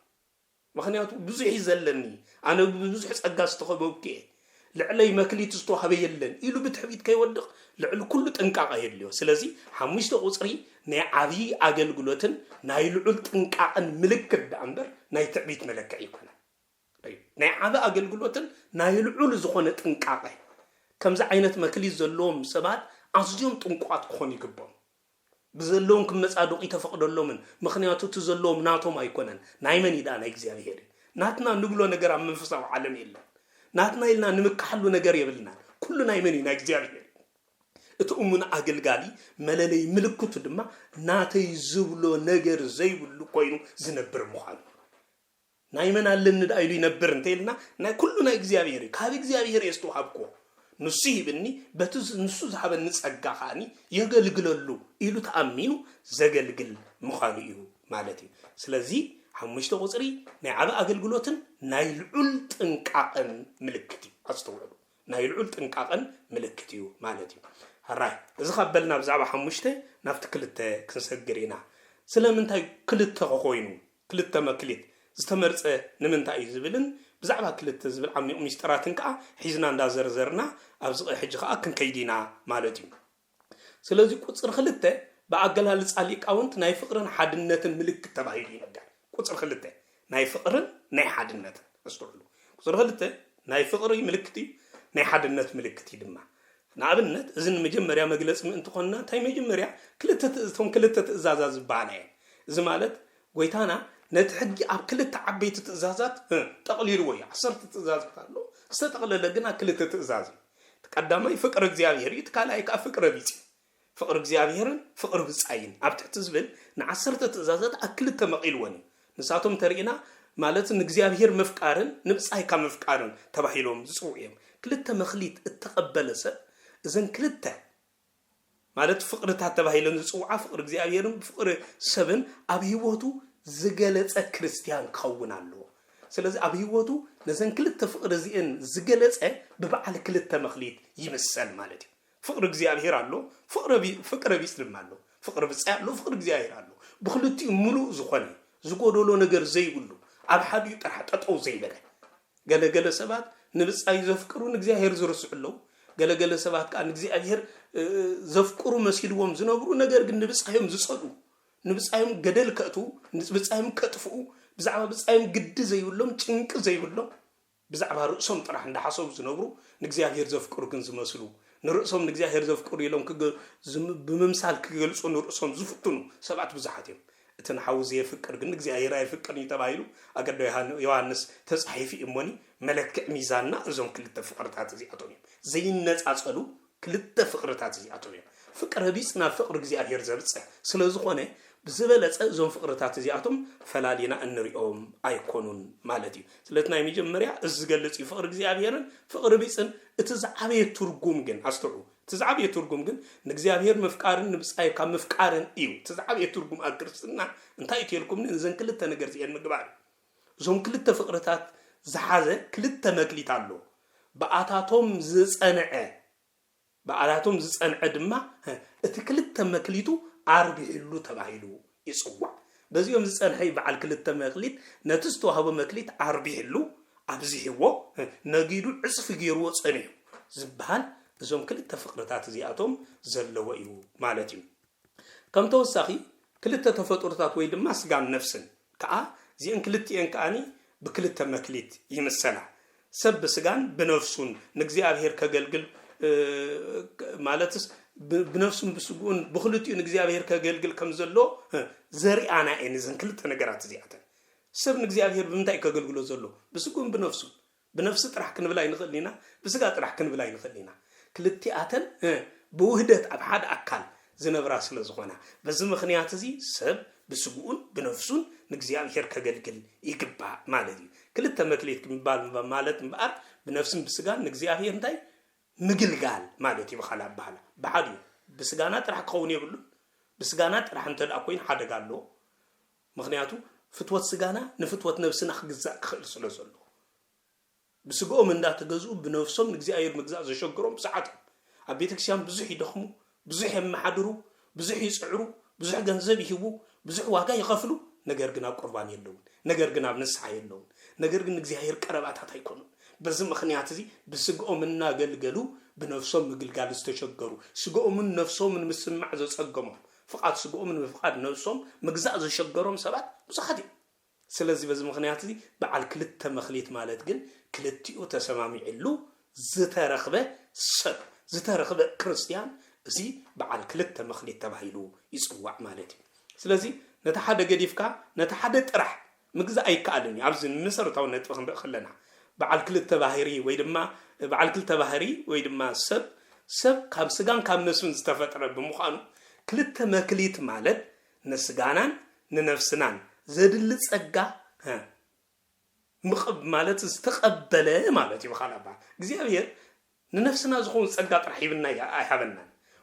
مخنياتو بزح يزلني انا بزح صقا استخبوكي لعلي مكليت استوحب يلن يلو بتحبيت كيودق لعل كل طنقاق يديو سلازي حمشت قصري ناي عبي اغلغلوتن ناي لعل طنقاقن ملكت دامبر ناي تعبيت ملكع يكون ناي عبي اغلغلوتن ناي لعل زخونه طنقاق كمز عينت مكليت زلوم سبات أصديهم تنقاط كوني كبام بزلوم كم مسألة يتفقد اللومن مخنياتو تزلوم ناتو ما يكونن نايمن يدا نيجزيان هيري ناتنا نقولو نجار عم منفصل عالم إلا ناتنا إلا نمكحلو نجار يبلنا كل نايمن نيجزيان هيري تؤمن أجل قالي مللي ملكوت دما ناتي زبلو نجار زي بلو كوينو زنبر مخال نايمن على ندايلو ينبر نتيلنا نا كل نيجزيان هيري كهذا يجزيان هيري استوحبكو نسيه بني بتوز نسوز حب النسأجع خاني يجلجللو إلو تأمينو زجلجل مخانيو مالتي سلزي حمش تغصري نعبا أجلجلوتن نايل علت إنكاقن ملكتي أستوعبه نايل علت إنكاقن ملكتيو مالتي هراي إذا قبلنا بزعبة حمشته نفت كلته كنسجرينا سلام انتي كلته غوينو كلته مكليت استمرت نمنتاي زبلن بزعبها كلته زبل عمي مستراتن كا حيزنا ندا زرزرنا ابز حج خا كن كيدينا مالتي سلازي قصر خلته باعقلها لصاليق اونت ناي فقرن حدنتن ملك تبايل ينقال قصر خلته ناي فقرن ناي حدنتن استولو قصر خلته ናይ ፍቅሪ ምልክት ናይ ሓድነት ምልክት ድማ ንኣብነት እዝን መጀመርያ መግለጽ ምእንቲ ኮንና እንታይ መጀመርያ ክልተ ትእዛዛት ዝበሃላ እዚ ማለት ጎይታና ነቲ ሕጊ ኣብ ክልተ ዓበይቲ ትእዛዛት ጠቕሊልዎ እዩ 10 ትእዛዛት ኣሎ ዝተጠቕለለ ግን ክልተ ትእዛዝ ተቀዳማይ ፍቅር እግዚአብሔር እዩ ተካላይ ካ ፍቅር ቢጽ ፍቅር እግዚአብሔርን ፍቅር ብጻይን ኣብ ትሕቲ ዝብል ን10 ትእዛዛት ኣክልተ መቂልወን ንሳቶም ተሪና ማለት ንእግዚአብሔር መፍቃርን ንብጻይካ መፍቃርን ተባሂሎም ዝጽውዑ ክልተ መኽሊት እተቀበለ ሰብ እዘን ክልተ ማለት ፍቅርታት ተባሂሎም ዝጽውዓ ፍቅር እግዚአብሔርን ፍቅር ሰብን ኣብ ህይወቱ ዝገለጸ ክርስቲያን ክኸውን ኣለዎ ስለዚህ ኣብ ህይወቱ ነዘን ክልተ ፍቅር እዚአን ዝገለጸ በበዓል ክልተ መኽሊት ይምሰል ማለት እዩ ፍቅር እግዚአብሔር ኣሎ ፍቅር ቢጽ ድማ ኣሎ ፍቅር ብጻይ ኣሎ ፍቅር እግዚአብሔር ኣሎ ብክልቲኡ ሙሉእ ዝኾነ ዝጎደሎ ነገር ዘይብሉ ኣብ ሓዲኡ ጥራሕ ጠጠው ዘይበለ ገለገለ ሰባት ንብጻይ ዘፍቅሩን እግዚአብሔር ዝርስዑ ገለገለ ሰባት ካን እግዚአብሔር ዘፍቅሩ መስልዎም ዝነብሩ ነገር ግን ንብጻዮም ዝጸዱ ንብጻዮም ገደል ከእቱ ንብጻዮም ከጥፉ ብዛዕባ ብጻዮም ግድ ዘይብሎም ጭንቅ ዘይብሎም ብዛዕባ ርእሶም ጥራሕ እንዳሓሰቡ ዝነብሩ ንእግዚአብሔር ዘፍቅሩ ግን ዝመስሉ ንርእሶም ንእግዚአብሔር ዘፍቅሩ ኢሎም ብምምሳል ክገልጹ ንርእሶም ዝፍትኑ ሰባት ብዙሓት እዮም እቲ ንሓውዝ የፍቅር ግን እግዚአብሔር አይፍቅር ይተባይሉ አገዶ ዮሐንስ ተጻሒፍ እሞኒ መለክዕ ሚዛንና እዞም ክልተ ፍቅርታት እዚኣቶም ዘይነጻጸሉ ክልተ ፍቅርታት እዚኣቶም ፍቅር ቢጽና ፍቅር እግዚአብሔር ዘብጽሕ ስለዝኾነ ብዝበለጸ እዞም ፍቅርታት እዚኣቶም ፈላሊና እንሪኦም አይኮኑን ማለት እዩ ስለዚህ ናይ መጀመርያ እዚ ዝገልጽ ፍቅር እግዚአብሔርን ፍቅር ቢጽን እቲ ዝዓበየ ትርጉም ግን አስተዑ تزعب يترجم جن نجزيابير مفكارن نبصاي كم مفكارن إيو تزعب يترجم أكرسنا انتهي تيلكم نزن كل التنجر زي المجبار زوم كل التفقرات زحازة كل التمكليت علو بقاتهم زز أنا دما كل التمكليتو عربي اللو تبعيلو يسوع بس يوم زز أنا هي بعد كل التمكليت نتستو هوا مكليت عربي اللو أبزي هو نجيدو عصف جيرو صنع زبان زوم كل التفقرات زياتهم زلوا إيو مالتهم كم توسخي كل التفقرات ويد ما سجان نفسن زين كل التين كأني بكل التمكليت يمسنا سب سجان بنفسون نجزي أبهر كجلجل مالتس بنفسهم بسجون بخلتي نجزي أبهر كجلجل كم زلوا زري أنا إن زين كل التنجارات زياتهم سب نجزي أبهر بمتى كجلجلو زلوا بسجون بنفسهم بنفس راح كنبلاي نخلينا بسجات راح كنبلاي نخلينا كلتي آتن بوهدت أبحاد أكل زنبرا سلزخونا بس مخنيات زي سب بسجون بنفسون نجزيان هيركا جلجل يقبع مالدي كلتا مكليت كمبال مالت مبار بنفسهم بسجان نجزيان هير نتاي مقلقال مالتي بخلا بحالا بحادي بسجانات راح كوني يقولون بسجانات راح نتل أكوين حدا قال له مخنياتو فتوة سجانا نفتوة نفسنا خجزاء خلص لزلو بسقوا من ده تجزؤ بنفسهم نجزي أير مجزاء زي شجرهم بساعتهم عبيتك شام بزح يدخموا بزح محدروا بزح يسعروا بزح جنزب يهبوا بزح واقع يغفلوا نجر جناب قربان يلون نجر جناب نسعى يلون نجر جن نجزي أير كربات هتايكونوا بس مخنيات زي بسقوا منا جلجلوا بنفسهم مجلجال استشجروا سقوا من نفسهم من مسمع زي سقمهم فقط سقوا من فقط نفسهم مجزاء زي شجرهم سبات بصحتي سلازي بس مخنيات زي بعد كل التمخليت مالت جن كلتيو تسمامي علو زترخبه سب زترخبه كريستيان زي بعد كلت مخليت تبعيلو يسوع مالتي سلازي نتحدى قديفكا نتحدى طرح مغزا اي كادني ابزن مسرتاو نطفخ خلنا بعد كلت تباهري ويدما بعد كلت تباهري ويدما سب كاب سغان كاب نسون استفطر بمخانو كلت مخليت مالت نسغانان ننفسنان زدل صقا مخب مالت استقبله مالت يبخانا با እግዚአብሔር ንነፍስና ዝኹን ጸጋ ጥራሕ ይብና አይሃበና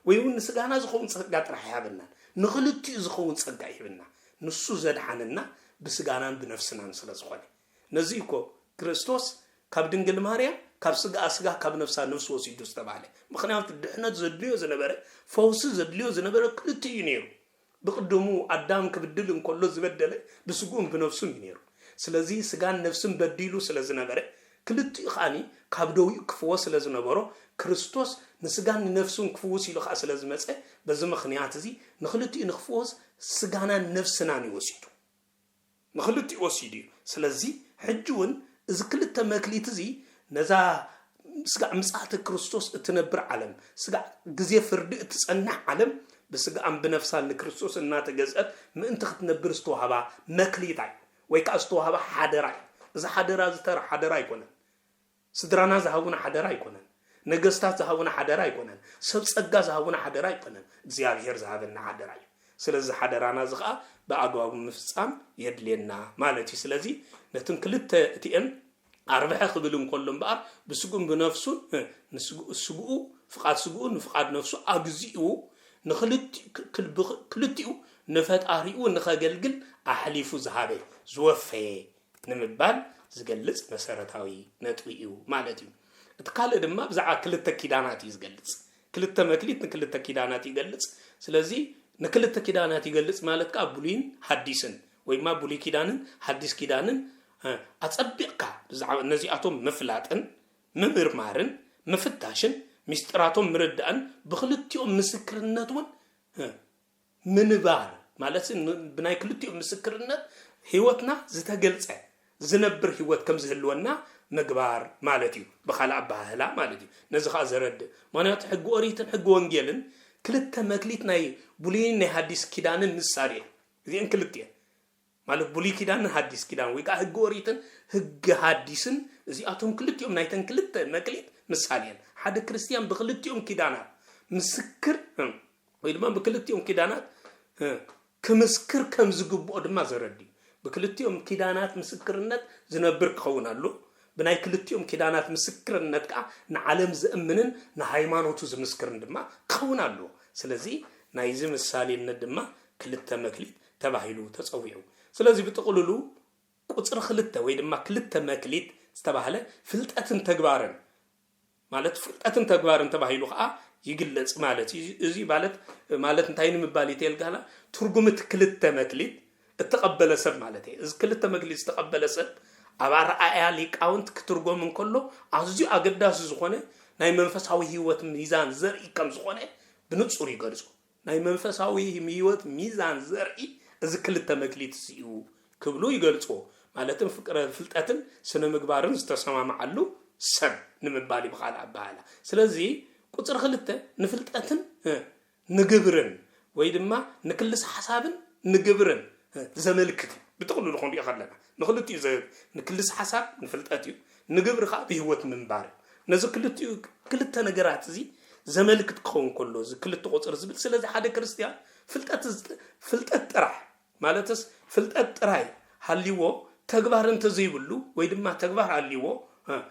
ወይውን ንስጋና ዝኹን ጸጋ ጥራሕ ይሃበና ንኽልቲ ዝኹን ጸጋ ይብና ንሱ ዘድሓንና ብስጋናን ብነፍስናን ስለዝኾነ ነዚ እኮ ክርስቶስ ካብ ድንግል ማርያም ካብ ስጋ ካብ ነፍሳ ነፍስ ወሲዱ ዝተባለ ምክንያቱ ድሕነት ዘድልዮ ዝነበረ ፈውስ ዘድልዮ ዝነበረ ክልቲ እዩ ነይሩ ብቅድሙ አዳም ክብድል እንከሎ ዝበደለ ብስጉን ብነፍሱን ነይሩ ስለዚህ ስጋን ነፍስን በዲሉ ስለዝነበረ ክልቲ ኻኒ ካብደው ክፍወስ ስለዝነበሮ ክርስቶስ ንስጋን ነፍሱን ክፍወስ ይልኻ ስለዝመፀ በዚ ምኽንያት እዚ ንክልቲ ንክፍወስ ስጋና ነፍስና ይወሲዱ ንክልቲ ወሲዱ ስለዚህ ሕጅውን እዚ ክልተ መክሊት እዚ نزا سقع مساعة كريستوس اتنبر عالم سقع جزية فرد تصنع عالم بس قام بنفسها لكريستوس إنها تجزأت ما أنت تنبر استوهبا مكليتاي ويك استوهبا حدراي إذا حدرا زتر حدراي كونن سدرانا زهونا حدراي كونن نجستات زهونا حدراي كونن سبصقا زهونا حدراي كونن እግዚአብሔር زهبنا حدراي ስለዚህ حدرانا زقا بأقواب مفصام يدلينا مالتي ስለዚህ نتن كلت تيم أربعة قبلهم كلهم بقى بسقون بنفسه نسقو فقاد سقو نفقاد نفسه أجزئه نخلت كلتيو نفت أريو نخجلجل أحليفو زهابي زوفي نمبال زجلس مسارتاوي نتويو مالتيو اتقال دما بزع كلتا كيدانات يزجلس كلتا مكليت نكلتا كيدانات يجلس سلازي نكلتا كيدانات يجلس مالت كابولين حديثن ويما بولي كيدانن حديث كيدانن أتصبقك بزع نزياتهم مفلاتن ممرمارن مفتاشن مستراتهم مردان بخلتيهم مسكرنتون منبار مالتي بناي كلتيهم مسكرنت هيوتنا زتجلصه زنبر هيوت كم زهلونا مغبار مالتي بخلا باهلا مالتي نزخا زرد مانات حق اوريتن حق وانجيلن كلتا مكليت ناي بولين حديث كيدانن مساري زين كلتي مالك بولي كيدان حديث كيدان ويقا حق اوريتن حق حديثن زياتهم كلتيهم نايتن كلتا مكليت مسالين حد كريستيان بخلتيهم كيدانات مسكر ويدما بكلتيهم كيدانات كمسكر كم زغبو دما زردي بكلتيهم كيدانات مسكرنت زنبر كونالو بناي كلتيهم كيدانات مسكرنت كا نعالم زامنن نهايمانوتو زمسكرن دما كونالو سلازي نايزم مسالين دما كلتا مكليت تباهيلو تصويو سلازي بتقولوا قصر خلته وي دما كلتا مكليت استباهله فلطاتن تغبارن ማለት ፍልጠትን ተግባርን ተባሂሉ ኸአ ይግለጽ ማለት እዚ ማለት እንታይን ምባል ይተልጋላ ትርጉምት ክልተ መክሊት ተቀበለ ሰብ ማለት እዚ ክልተ መክሊት ተቀበለ ሰብ አባራ አያ ሊቃውንት ክትርጎም እንከሎ አዝዩ አገዳስ ዝኾነ ናይ መንፈሳዊ ህይወት ሚዛን ዘርኢ ከም ዝኾነ ብንጹር ይገልጹ ናይ መንፈሳዊ ህይወት ሚዛን ዘርኢ እዚ ክልተ መክሊት ሲኡ ክብሉ ይገልጹ ማለትም ፍቅረ ፍልጠትን ስነ ምግባርን ዝተሰማማዓሉ سب نمبالي بخال عبالا سلازي قصر خلته نفلتاتن نجبرن ويدما نكلس حسابن نجبرن زملكت بتقولوا لكم دي خلنا نخلتي زي نكلس حساب نفلتاتيو نجبر خا بهوت منبار نزو كلتيو كلتا نجرات زي زملكت كون كله زي كلتا قصر زبل سلازي حدا كريستيان فلتات طرح مالتس فلتات طراي حليو تغبارن تزيبلو ويدما تغبار حليو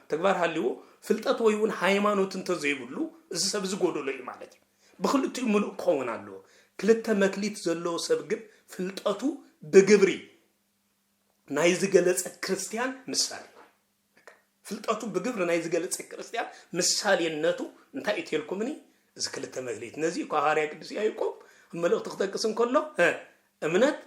تكبار هاليو فلتات ويون هايمانوت انتزيبلو إذا سب زغودو لي معناتي بخلتي ملو كونالو كلتا مكليت زلو سبغب فلتاتو بغبري نايز غلص كريستيان مثال فلتاتو بغبر نايز غلص كريستيان مثالينتو انتا يتيلكمني إذا كلتا مكليت نزي كهاريا قدس يايكم ملو تختقسن كله امنات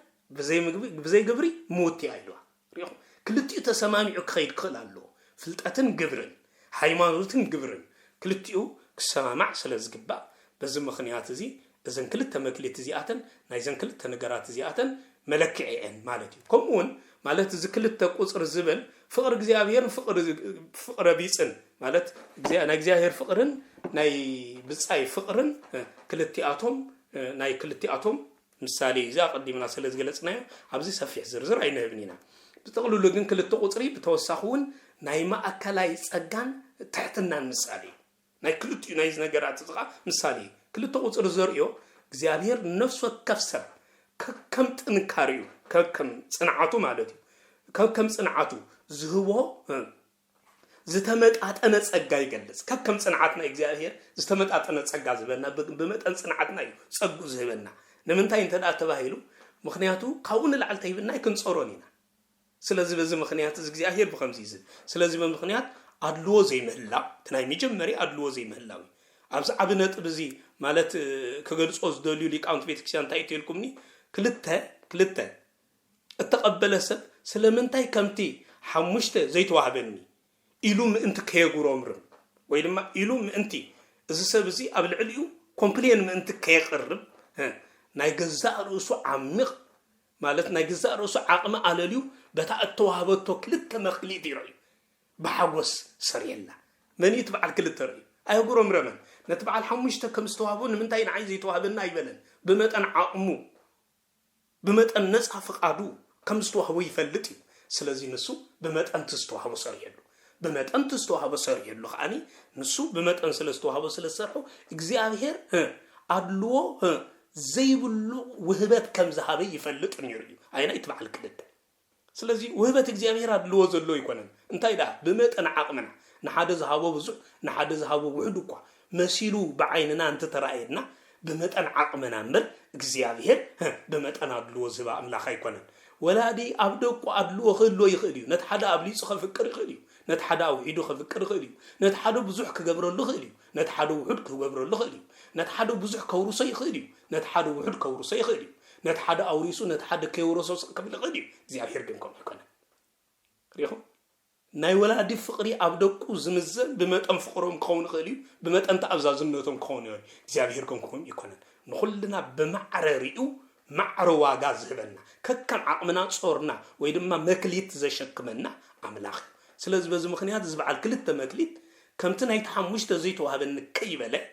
بزي غبري موتي ايلوا ريخ كلتي تسماميو خيد كلالو فلتاتن جبرن هايمانوتن جبرن كلتيو كسمامع سلازغبا بزم مخنيات زي اذن كلتا مكليت زياتن نايزن كلتا نغرات زياتن ملكعين مالتي كومون مالت زي كلتا قصر زبل فقر እግዚአብሔር فقر بيصن مالت እግዚአብሔር فقرن ناي بصاي فقرن كلتياتهم ناي كلتياتهم ምሳሌ እዛ ቀዲምና ስለዝገለጽናዮ ኣብዚ ሰፊሕ ዝርዝር አይነብኒና بتقولوا لكن كلتا قصري بتوسخون ناي ما أكلاي صقان تحتنا مثالي ناي كلتو نايز نغرات صقا مثالي كلتو قصر زريو እግዚአብሔር نفسه كفسب كم تنكاريو كم صنعاتو مالتي كم صنعاتو زهبو زتمጣጠነ ጸጋ ይገልጽ كم صنعاتنا እግዚአብሔር زتمጣጠነ ጸጋ ዝበና በመጠን ጽንዓትና እዩ ጸጉ ዝህበና ንምንታይ እንተዳ ተባሂሉ ምክንያቱ ካውን ለዓልተይብና ይክንጾሮኒና ስለዚህ በዚህ ምክንያት እግዚአብሔር በከምዚ ይዝ ስለዚህ በምክንያት አድልዎ ዘይመላ ተናይ መጀመሪ አድልዎ ዘይመላው አብዛ አብነት በዚ ማለት ከገልጾ ዝደልዩ ሊቃውንት ቤተክርስቲያን ታይቴልኩምኒ ክልተ እተቀበለ ሰብ ስለምንታይ ከምቲ ሓሙሽተ ዘይተዋህበኒ ኢሉ ምእንቲ ከየጉሮምር ወይ ድማ ኢሉ ምእንቲ እዚ ሰብ እዚ ኣብ ልዕሊኡ ኮምፕሌን ምእንቲ ከየቅርብ ናይ ገዛእ ርእሱ ዓሚቕ ማለት ናይ ገዛእ ርእሱ ዓቅመ ኣለልዩ በታ እተዋህበቶ ክልተ መክሊት ይረዩ بحوس سريلا من يتبع كلتا رأي أيقرم رمن نتبع الحمشته كم استوهبون من تاين عايز يتوهبنا يبلن بمتن عقمو بمتن نصح فقادو كم استوهبو يفلتي سلازي نسو بمتن تستوهبو سريلا بمتن تستوهبو سريلا خاني نسو بمتن سلستوهبو سلسرحو እግዚአብሔር አድልዎ ዘይብሉ ውህበት ከም ዝሃበ ይፈልጥ ንይርዩ አይና ይትባል ክልተ ስለዚህ ውህበት እግዚአብሔር አድልዎ ዘሎ ይኮነን እንታይ ዳ በመጠን ዓቅምና ንሓደ ዝሃቦ ብዙ ንሓደ ዝሃቦ ውሕድ እኳ መሲሉ በዓይንና እንተ ተራእየና በመጠን ዓቅምና እምበር እግዚአብሔር በመጠን አድልዎ ዝባ አምላኽ አይኮነን ወላዲ አብደቁ አድልዎ ክህልዎ ይኽእል እዩ ነቲ ሓደ አብሊፁ ክፍቅር ይኽእል እዩ ነቲ ሓደ አውሒዱ ክፍቅር ይኽእል እዩ ነቲ ሓደ ብዙሕ ክገብረሉ ይኽእል እዩ ነቲ ሓደ ውሕድ ክገብረሉ ይኽእል እዩ ነቲ ሓደ ብዙሕ ከውርሶ ይኽእል እዩ ነቲ ሓደ ውሕድ ከውርሶ ይኽእል እዩ ነቲ ሓደ አውሪሱ ነቲ ሓደ ከውርሶ ክብል ይኽእል እዩ እግዚአብሔር ግን ከምኡ አይኮነን ሪኹም ናይ ወላዲ ፍቅሪ አብደቁ ዝምዘን ብመጠን ፍቅሮም ክኸውን ይኽእል እዩ ብመጠን ተአዛዝነቶም ክኸውን ይኽእል እግዚአብሔር ግን ከምኡ ይኮነን ንኹልና ብማዕረሪኡ معر واجا زهبنا ككم عقمنا صورنا ويدما مكليت زي شكمنا أملاخ سلز بزم خنيات زبع الكل التمكليت كم تناي تحمش تزيت وهذا الكيبلة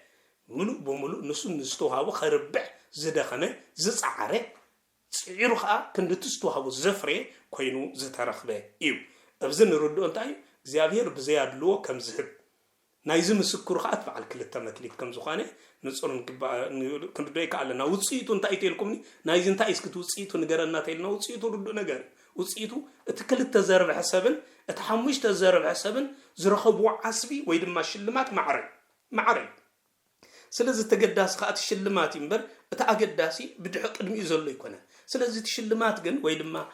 ملو بملو نستوها وخربع زدخنة زعرة سيروخا كن تستوها وزفرة كينو زترخبه إيو أبزن ردو أنتاي زيابير بزياد لو كم زهب نايزم السكر خات فعل كل التمكليت كم زخانة نصرن كن بديك على نوصيتو انت ايتلكمني نايزن تا اسكتو وصيتو نغرنا تيلنا وصيتو ردو نغر وصيتو اتكل تزرب حسابن اتحمش تزرب حسابن زرخبو عصبي ويدما شلمات معري سلازي تقداس خات الشلمات ينبر اتاقداسي بدح قدمي يزلو يكونه سلازي تشلمات جن ويدما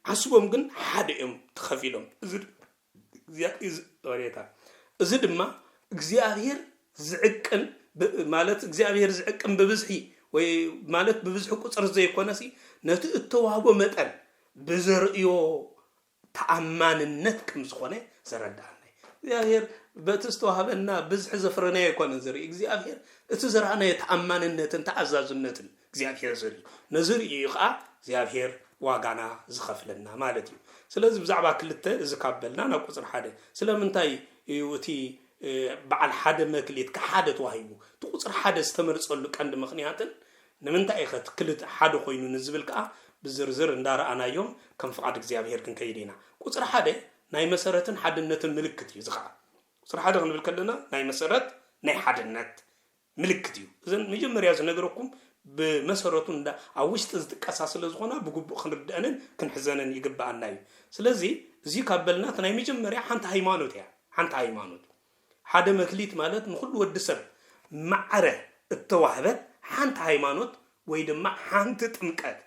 عصبهم جن حادئم تخفيلهم زدما እግዚአብሔር ዝዕቅን ማለት እግዚአብሔር ዝዕቅን በብዝሒ ወይ ማለት በብዝሒ ቁጥር ዘይኮነሲ ነቲ እተዋህቦ መጠን በዘርእዮ ተአማንነት ከም ዝኾነ ዘረዳና እግዚአብሔር በተስተዋህበና ብዝሒ ዘፍረና ይኮነ ዘርኢ እግዚአብሔር እቲ ዘራና የተአማንነትን ተአዛዝነትን እግዚአብሔር ዘርኢ ነዘርኢ ይኻ እግዚአብሔር ዋጋና ዝኸፍለና ማለት እዩ ስለዚህ ብዛዕባ ክልተ ዝካበልና ናብ ቁጥር 1 ስለምንታይ እቲ بعل حدا مكليت كحدا توهيبو تقصر حدا استمرصلو قند مخنياتن نمنتا ايخت كلت حدا خوينو نزبل كا بزرزر اندار انا يوم كم فقاد እግዚአብሔር كن كيدينا قصر حدا ناي مسرتن حدنتن ملكت يزخا قصر حدا نبل كلنا ناي مسرت ناي حدنت ملكت يو اذن مجمريا زنغركم بمسرتو እንዳ አውሽጥ ዝጥቀሳስለ ዝኾና በጉቡ ክንርዳነን ክንሕዘነን ይግባአና እዩ ስለዚህ እዚ ካበልና ናይ መጀመሪያ ሓንቲ ሃይማኖት ያ ሓንቲ ሃይማኖት ሓደ መክሊት ማለት ንኩሉ ወድ ሰብ ማዕረ እተዋህበት ሓንቲ ሃይማኖት ወይ ድማ ሓንቲ ጥምቀት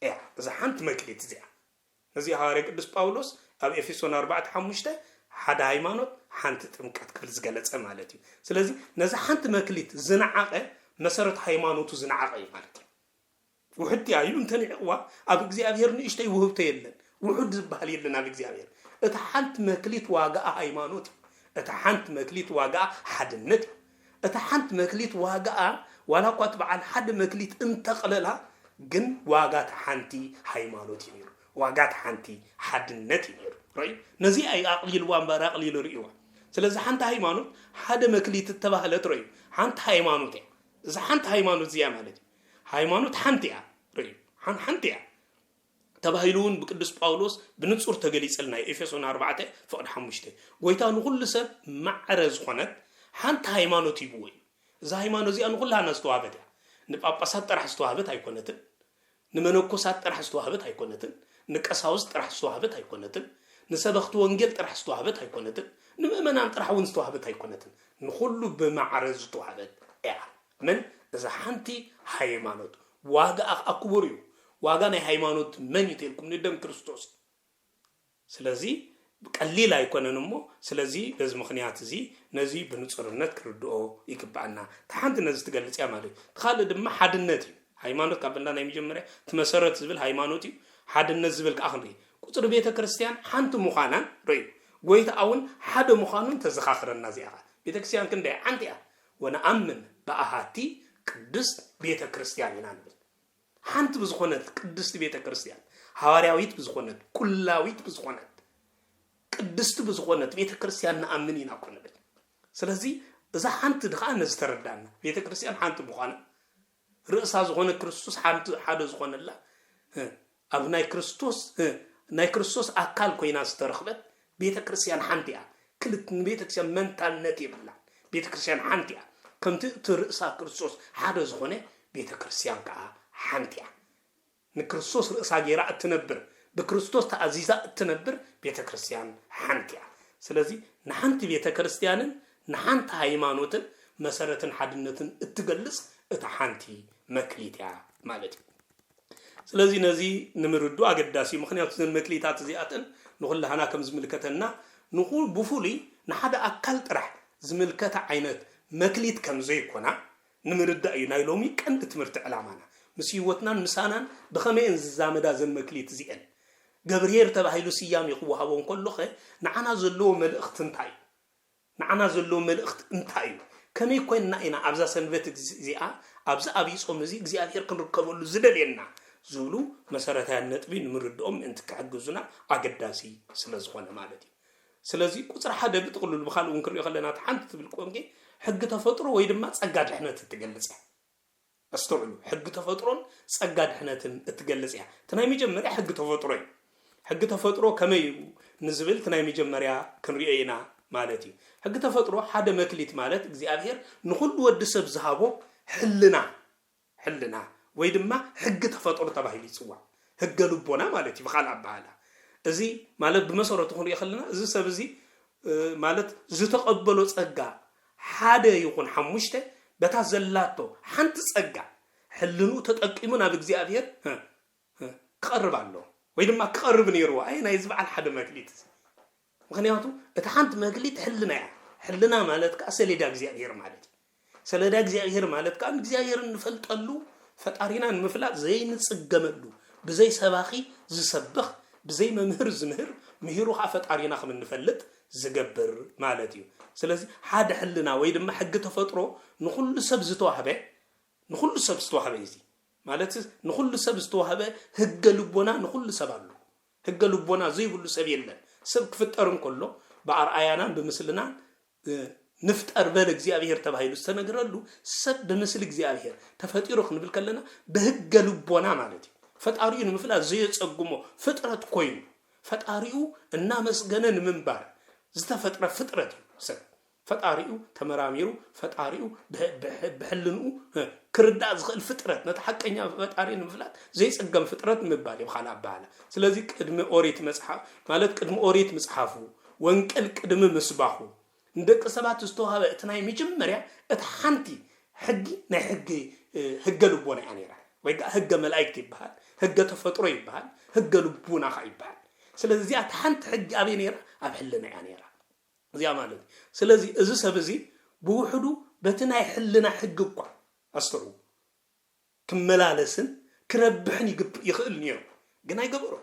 ያ እዛ ሓንቲ መክሊት እዚኣ እዚ ሐዋርያ ቅዱስ ጳውሎስ ኣብ ኤፌሶን 4:5 ሓደ ሃይማኖት ሓንቲ ጥምቀት ክብል ዝገለጸ ማለት እዩ ስለዚህ ነዛ ሓንቲ መክሊት ዝነዓቀ መሰረት ሃይማኖቱ ዝነዓቀ ማለት እዩ ውሕድ ያዩ እንተንዕዋ ኣብ እግዚአብሔር ንእሽተይ ውህብተ የለን ውሕድ ዝበሃል የለን ኣብ እግዚአብሔር እታ ሓንቲ መክሊት ዋጋ ሃይማኖት እታ ሓንቲ መክሊት ዋጋ ሓድነት እታ ሓንቲ መክሊት ዋጋ ዋላ እኳ ትበዓል ሓደ መክሊት እንተቕለላ ግን ዋጋ ሓንቲ ሃይማኖት እዩ ዋጋ ሓንቲ ሓድነት እዩ ራይ ነዚ ኣይ ኣቅሊል ዋንባራ ኣቅሊል ርእይዋ ስለዚህ ሓንቲ ሃይማኖት ሓደ መክሊት ተባህለት ራይ ሓንቲ ሃይማኖት እዛ ሓንቲ ሃይማኖት ዝያ ማለት ሃይማኖት ሓንቲ ያ ራይ ሓንቲ ያ ተባሂሉን በቅዱስ ጳውሎስ በንጹር ተገሊጽልና ኤፌሶን 4:5 ጎይታ ንኩሉ ሰብ ማዕረዝ ኾነት ሓንቲ ሃይማኖት ይብወይ እዛ ሃይማኖት እዚኣ ንኩሉ ኣነስተዋበት ንጳጳሳት ጥራሕ ዝተዋህበት ኣይኮነትን ንመነኮሳት ጥራሕ ዝተዋህበት ኣይኮነትን ንቀሳውስት ጥራሕ ዝተዋህበት ኣይኮነትን ንሰበኽቲ ወንጌል ጥራሕ ዝተዋህበት ኣይኮነትን ንምእመናን ጥራሕ ውን ዝተዋህበት ኣይኮነትን ንኩሉ በማዕረዝ ዝተዋህበት ያ ምን እዛ ሓንቲ ሃይማኖት ዋጋ ኣክቡር እዩ ዋጋ ናይ ሃይማኖት መን ይተልኩም ንደም ክርስቶስ ስለዚህ ቀሊል አይኮነን እሞ ስለዚህ በዚህ ምክንያት እዚ ነዚ በንጹርነት ክርድኦ ይግባአና ታንት ነዚ ትገልጽ ያ ማለት ተኻለ ድማ ሓድነት ሃይማኖት ካብና ናይ መጀመሪያ ተመሰረት ዝብል ሃይማኖት እዩ ሓድነት ዝብል ካኽንሪ ቁጥር ቤተ ክርስቲያን ሓንቲ ሙኻናን ርዩ ጎይታ አውን ሓደ ሙኻኑን ተዘኻኽረና ዚያ ቤተ ክርስቲያን ክንደይ አንተ ያ ወነአምን በአሃቲ ቅድስት ቤተ ክርስቲያን ይናል ሓንቲ ብዝኾነት ቅድስት ቤተ ክርስቲያን ሐዋርያዊት ብዝኾነት ኩላዊት ብዝኾነት ቅድስት ብዝኾነት ቤተክርስቲያን ንኣምን ኢና ኮነብል ስለዚህ እዛ ሓንቲ ድኻ ነዝተረዳና ቤተክርስቲያን ሓንቲ ምዃና ርእሳ ዝኾነ ክርስቶስ ሓደ ዝኾነላ ኣብ ናይ ክርስቶስ ኣካል ኮይና ዝተረኽበት ቤተክርስቲያን ሓንቲ እያ ክልት ቤተክርስቲያን መንታልነት ይብላ ቤተክርስቲያን ሓንቲ እያ ከምቲ ርእሳ ክርስቶስ ሓደ ዝኾነ ቤተክርስቲያን ከዓ ሓንቲ እያ ንክርስቶስ ርእሳ ጌራ እትነብር بكريستوس تعزيزا تنبر بيت كريستيان حنتيا سلازي نحنت بيت كريستيان نحنت هايمانوتن مسارة حدنتن اتجلس اتحنتي مكليتيا مالتي سلازي نزي نمردو أقداسي مخنيات المكليتات زياتن نقول لهنا كم زملكتنا نقول بفولي نحدا أكلت رح زملكت عينات مكليت كم زي كنا نمرد أي نايلومي كانت تمرت علامنا مسيوتنا مسانا بخمين زامدا زن مكليت زين جبرير تبعيلو سيام يقوى هون كله نعنا زلو ملأخت انتاي نعنا زلو ملأخت انتاي كم يكون نائنا عبزا سنبت زيا عبزا أبيس أمزي زي أثير كن ركبوا له زدلنا زولو مسارتها النتبين مرد انت كعجزنا عقداسي سلازوانا مالتي سلازي كسر حدا بتقول له بخال ونكر يخلينا تحنت بالكونجي حق تفطر ويدما تسجد احنا تتجلس استوعبوا حق تفطرون تسجد احنا تتجلس تناي مجمري حق تفطرين حق تفطرو كمي نزبل تناي مجمريا كنرينا مالتي حق تفطرو حدا مكليت مالت እግዚአብሔር ንሁሉ ወድ ሰብ ዝሃቦ ሕልና ወይድማ حق ተፈጥሮ ተባሂሉ ይጽዋ ሕገ ልቦና ማለት ይበኻል አባላ እዚ ማለት በመሰረቱ ሆኖ ይخلና እዚ ሰብ እዚ ማለት ዝተቀበሎ ጸጋ ሓደ ይኹን ሓሙሽተ በታ ዘላቶ ሓንቲ ጸጋ ሕልኑ ተጠቂሙና በእግዚአብሔር ቀርባሎ ወይድማ ቀርብ ነይሩ አይ ናይ ዝባል ሓደ መክሊት ምክንያቱ እቲ ሓንቲ መክሊት ሕልና ማለት ካ ሰሌዳ እግዚአብሔር ማለት ሰሌዳ እግዚአብሔር ማለት ካ እግዚአብሔርን ንፈልጠሉ ፈጣሪና ንምፍላጥ ዘይንጽገመሉ ብዘይ ሰባኺ ዝሰብኽ ብዘይ መምህር ዝምህር ምሂሩ ካ ፈጣሪና ከም ንፈልጥ ዝገብር ማለት እዩ ስለዚህ ሓደ ሕልና ወይድማ ሕግ ተፈጥሮ ንኹሉ ሰብ ዝተዋህበ ንኹሉ ሰብ ዝተዋህበ እዚ ማለት ንኹሉ ሰብ ዝተዋህበ ሕገ ልቦና ንኹሉ ሰብ አሉ ሕገ ልቦና ዘይብሉ ሰብ የለን ሰብ ክፍጠርን ከሎ በአርአያና በምስልና نفتر بال እግዚአብሔር ተባሂሉ ተነግረሉ ሰብ በምስል እግዚአብሔር ተፈጥሮ ክንብል ከለና በሕገ ልቦና ማለት ፈጣሪውን ምፍላት ዘይጸጉሞ ፍጥረት ኮይኑ ፈጣሪው እና መስገነን ምንባር ዝተፈጥረ ፍጥረት ሰብ ፈጣሪው ተመራሚሩ ፈጣሪው በሕልኑ ክርዳ ዝኽል ፍጥረት ነተሐቀኛ ፈጣሪን ምፍላት ዘይጸገም ፍጥረት ምባል ይብኻል አባላ ስለዚህ ቅድመ ኦሪት መጽሐፍ ማለት ቅድመ ኦሪት መጽሐፉ ወንቀል ቅድመ መስባሁ እንደቅ ሰባት ዝተዋሃበ እትናይ መጀመሪያ እትሓንቲ ሕጊ ናይ ሕገ ልቦና ያኔራ ወይ ሕገ መላእክት ይባሃል ሕገ ተፈጥሮ ይባሃል ሕገ ልቦና ይባሃል ስለዚህ እትሓንቲ ሕጊ አበይ ነይራ ኣብ ሕልና ያኔራ እዚያ ማለት ስለዚህ እዚ ሰብ እዚ ብውሕዱ በትናይ ሕልና ሕግ እኳ አስተሩ ክመላለስን ክረብሕን ይኽእል ነይሩ ግን አይገበሮ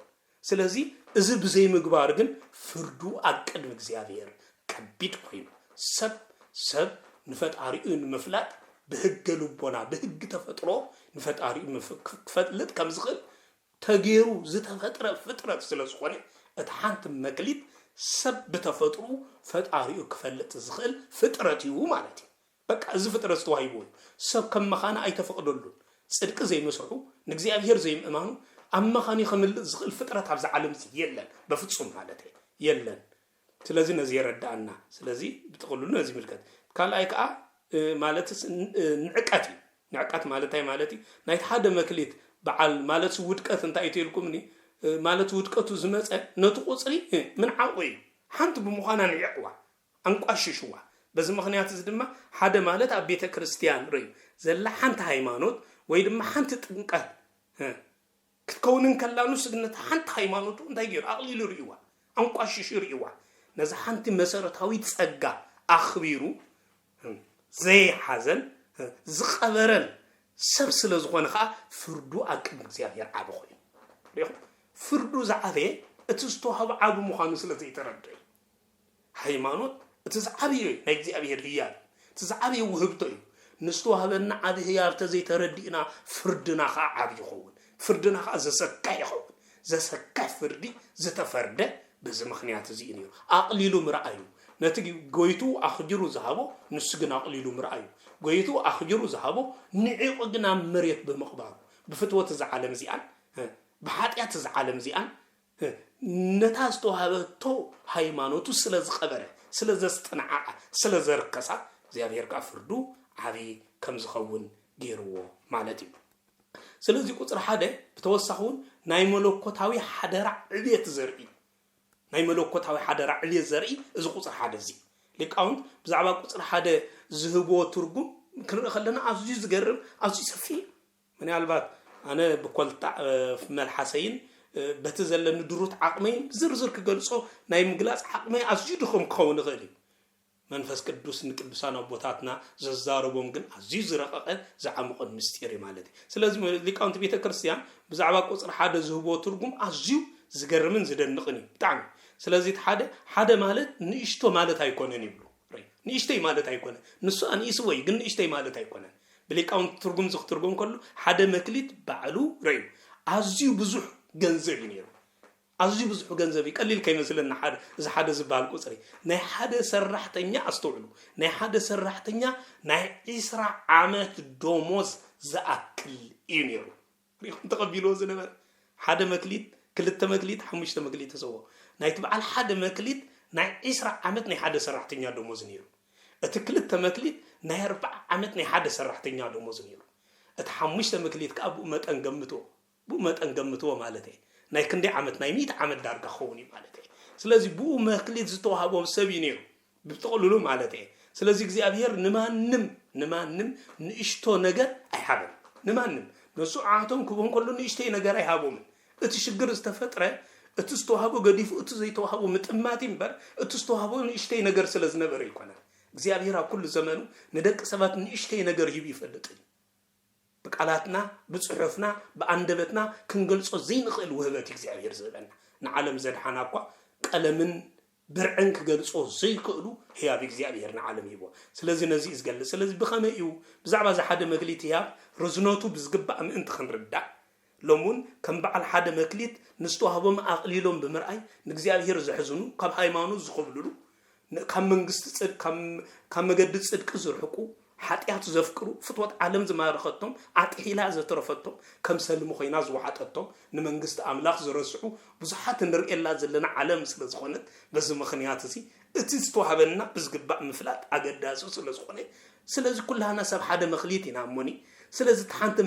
ስለዚህ እዚ ብዘይ ምግባር ግን ፍርዱ አቀድም እግዚአብሔር كبيت كويم سب نفتاريون مفلات بهج لبنا بهج تفترو نفتاريون مفلت كم زغل تغيرو زت فترة سلسخوني اتحانت مكليت سب بتفترو فتاريو كفلت زغل فترتيو مالتي بقى از فترة استوهيبون سب كم مخانا اي تفقدلون صدق زي مسحو نغزيابير زي امانو اما خاني خمل زغل فترة تبع عالم يلن بفصم مالتي يلن ስለዚህ ነዚህ ይረዳና ስለዚህ በተቆሉ ነዚህ ምልከት ካላይካ ማለት ንዕቀት ማለታይ ማለቲ ናይት ሓደ መክሊት በዓል ማለት ውድቀት እንታይ ይተልኩም ኒ ማለት ውድቀቱ ዝመፀ ነቱ ቁጽሪ ምን ዓቆይ ሓንቲ ብምዃና ንዕቅዋ አንቋሽሽዋ በዚ ምክንያት እዚ ድማ ሓደ ማለት ኣብ ቤተ ክርስቲያን ርይ ዘላ ሓንቲ ሃይማኖት ወይ ድማ ሓንቲ ጥንቀት ክትከውንን ከላኑ ስግነት ሓንቲ ሃይማኖት እንታይ ገይሩ አቅሊሉ ርይዋ አንቋሽሽ ርይዋ نزا حنتي مسارتاوي تصقا اخبيرو زي حزن زقبرن سب سلازخون خا فردو اقم እግዚአብሔር አብخوي فردو زعبه اتستوهب عاب مخانو سلازي يتردي ሃይማኖት اتزعبي ናይ እግዚአብሔር ህያል اتزعبي وهبتو نستوهبنا عاب ህያል ተዘይ ተረዲና ፍርድና خا عاب ይኸውን ፍርድና خا ዘሰካ ይኸውን ዘሰካ ፍርዲ ዝተፈርደ بز مخنيات زينيو أقليلو مرأيو نتجي جويتو أخجرو زهابو نسجن أقليلو مرأيو جويتو أخجرو زهابو نعيق جنا مريت بمقبار بفتوى تزعلم زيان بحاتيات تزعلم زيان نتاستو هابتو هايمانوتو سلز خبره سلز استنعاء سلز ركسا زيابير كافردو عبي كمز خون جيرو مالتي سلزي قطر حدا بتوسخون ناي ملوكوتاوي حدرع عليت زرعي ناي ملوكوتاوي حدرع عليت زرعي إذا قطر حدا زي لكاونت بزعبا قطر حدا زهبو ترجم كنا خلنا عزيز زقرب عزيز سفي من البات أنا بقول في ملحسين بتزلن دروت عقمين زرزر كجلسو ناي مجلس عقمين عزيزهم كون غالي منفس قدوس نقدسان ابوتاتنا ززاربوم ግን አዚዝ ረቀቀ ዘዓምቆን ምስጢር ማለት ስለዚህ ሊቃውንት ቤተ ክርስቲያን ብዛዕባ ቁጽር ሓደ ዝህቦ ትርጉም አዚው ዝገርምን ዝደንቅን በጣም ስለዚህ ሓደ ማለት ንእሽቶ ማለት አይኮነን ይብሉ ንእሽተይ ማለት አይኮነን ንሱ አንይስ ወይ ግን ንእሽተይ ማለት አይኮነን በሊቃውንት ትርጉም ዝኽትርጉም ከሉ ሓደ መክሊት ባዕሉ ረይ አዚው ብዙሕ ገንዘብ ይነሩ أزجي بزحو جنزبي قليل كي مثلنا حدا زبال قصري ناي حدا سرحتنيا أستوعلو ناي حدا سرحتنيا ناي إسرع عامات دوموز زأكل ينيرو تقبلوا زنبر حدا مكليت كلتا مكليت حمشتا مكليت سوا ناي تبع حدا مكليت ناي إسرع عامات ناي حدا سرحتنيا دوموز نيرو أتكلتا مكليت ناي 4 عامات ناي حدا سرحتنيا دوموز نيرو أتحمشتا مكليت كأبو مت أنجمتو مالتي ناي كندي عمت ناي 100 عمت دارك خوني مالتي سلازي بو مخليت زتوهابو سبينيو بتقولوا له مالتي سلازي እግዚአብሔር نمانم نشتو ነገር አይሐበም نمانم نسو عاتم كبون كل نشتي ነገር አይሐቡም እቲ ሽግር ዝተፈጥረ እቲ ዝተوهابو ገዲፉ እቲ ዘይተوهابو ምጥማት ይምበር እቲ ዝተوهابو نشتي ነገር ስለዝነበረ ይኮናል እግዚአብሔር ኩሉ ዘመኑ ንደቅ ሰባት نشتي ነገር ይብ ይፈልጥኝ بقالاتنا بصحفنا باندبتنا كنغلصو زين خيل وهبت እግዚአብሔር زبنا نعلم زدحنا اكو قلمن برعن كغلصو زي كلو هي እግዚአብሔር نعلم يبو ስለዚህ نزي اسغل ስለዚህ بخميو بزعبا ز حدا مكليت يا رزنوتو بزغبا ام انت خنردا لمون كم بعل حدا مكليت نستوهبم اقليلهم بمرأي እግዚአብሔር زحزنو كاب هايمانوت زخبللو كم منغست صد كم مجد صدق زرحقو حاتيات زفكرو فتوات عالم زمارختهم عطيلا زترفتهم كم سلمو خينا زوحاتهم نمنغست املاخ زرسعو بزحات نرئيلا زلنا عالم سلازخونت بز مخنيات سي اتي استوهبنا بزغبا مفلات اغداسو سلازخونه سلازي كلها نسب حدا مخليتنا موني سلازي تحنت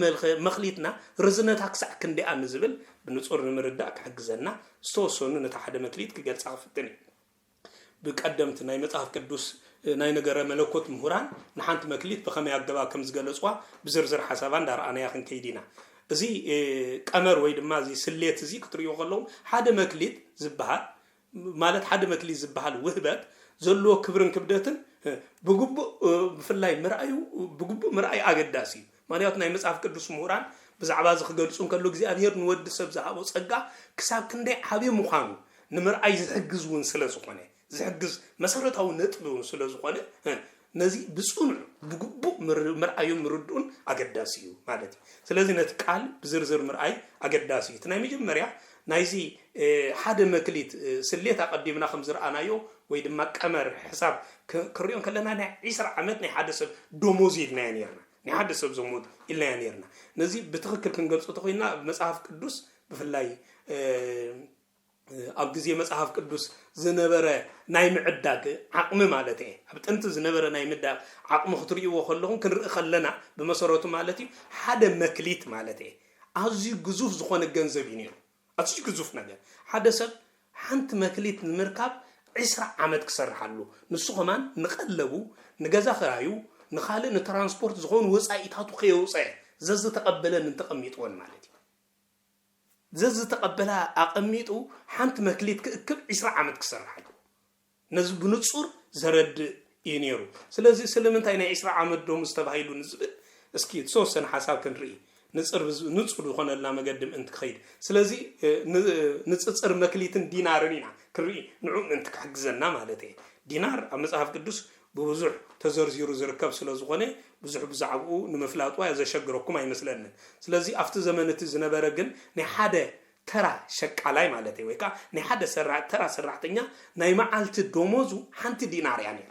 مخليتنا رزنتا كسع كندي انزبل بنصور نمرداك حجزنا استوسون نتا حدا مخليت كغلص عفتني بقدمت ناي مصحف قدوس ناي نجار ملكوت مهران نحنت مكليت بخمي عقبا كم زغلصوا بزرزر حسابان دار انا ياخن كيدينا ازي قمر وي دما زي سليت زي كتريو خلو حدا مكليت زبحال مالت حدا مكليت زبحال وهبت زلو كبرن كبدتن بغبو بفلاي مرأيو بغبو مرأي اغداسي مانيات ناي مصحف قدوس مهران بزعبا زخغلصون كلو እግዚአብሔር ንወድ ሰብ ዝሃቦ ጸጋ ክሳብ ክንደይ ዓቢ ምዃኑ ንምርኣይ ዝሕግዝውን ስለዝኾነ زحجز مسارته ونطلون سلازقانه نزي بسون بجبو مرأيو مردون أقداسيو مالتي سلازي نتقال بزرزر مرأي أقداسيو تنامي جمريا نايزي حدا مكليت سليت أقدمنا 5 أنايو ويد ما كمر حساب كريون كلنا عيسر عمتنا حادث دوموزي نانيرنا نحدث بزمود إلا نانيرنا نزي بتفكر كنقلصو تخوينا مصحف قدوس بفلاي أبغزي مصحف قدوس زنبره ناي معداق عقم مالتي أبتنت زنبره ناي معداق عقم خطريو وخلهم كنرئ خلنا بمسارته مالتي حدا مكليت مالتي أزي جزوف زخون الجنزبين أزي جزوف نجار حدا سب حنت مكليت المركب عسر عمد كسر حلو نسخ كمان نقلبو نجازا خرايو نخالي نترانسبورت زخون وسائطاتو خيو وسائل زز تقبلا ننتقميتون مالتي زز تقبلها أقميتو حنت مكليت كأكب 10 عمد كسر حلو نزب نتصور زرد ينيرو سلازي سلمنت أنا 10 عمد دوم استبهيلو نزبل اسكيت سوسن حساب كنري نتصور خنا لا مقدم انت خير سلازي نتصر مكليتن دينارنينا كري نعوم انت حجزنا مالتي دينار امصحف قدوس بوزح تزرزيرو زركب سلازغونه بزح بزعبو نمفلاطوا يزشغركم ايمسلن سلازي افت زمنت زنبره جن ني حدا ترى شقالاي مالتي ويكا ناي حدا ترى سرعتنيا ناي معالت دوموزو حنت دينار يعني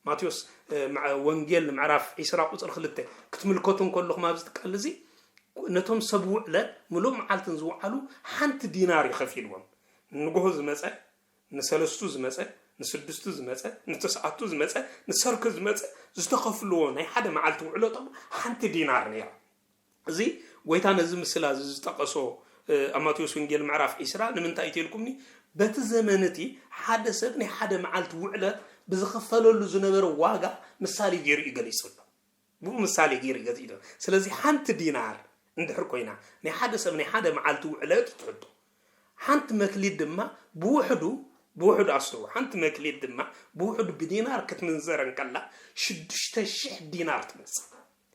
ماتيوس مع وانجيل معرف إسراء قصر خلته كتملكوتن كلهم ما بستقلزي نتوم سبوع لا ملو معالتن زوعلو حنت دينار يخفيلهم نجهز مسأ نسلستو زمسأ نسدستو زمسأ نتسعتو زمسأ نسركز زمسأ زتخفلون ناي حدا معالت وعلو طب حنت دينار نيا زي ويتانا زمسلا زتقصو أماتيوس وانجيل معرف إسراء نمنتا يتيلكمني بتزمنتي حدا سبني حدا معالت وعلة بزخفلو له زنبر واقع مثالي غير يقليس له بو مثالي غير يقليس له سلازي حنت دينار ندحر كوينا ني حدا سبني حدا معالت وعلة تحطو حنت مكليد دما بوحدو أصلو حنت مكليد دما بوحدو بدينار كتمنزرن كلا شدشتشح دينار تمس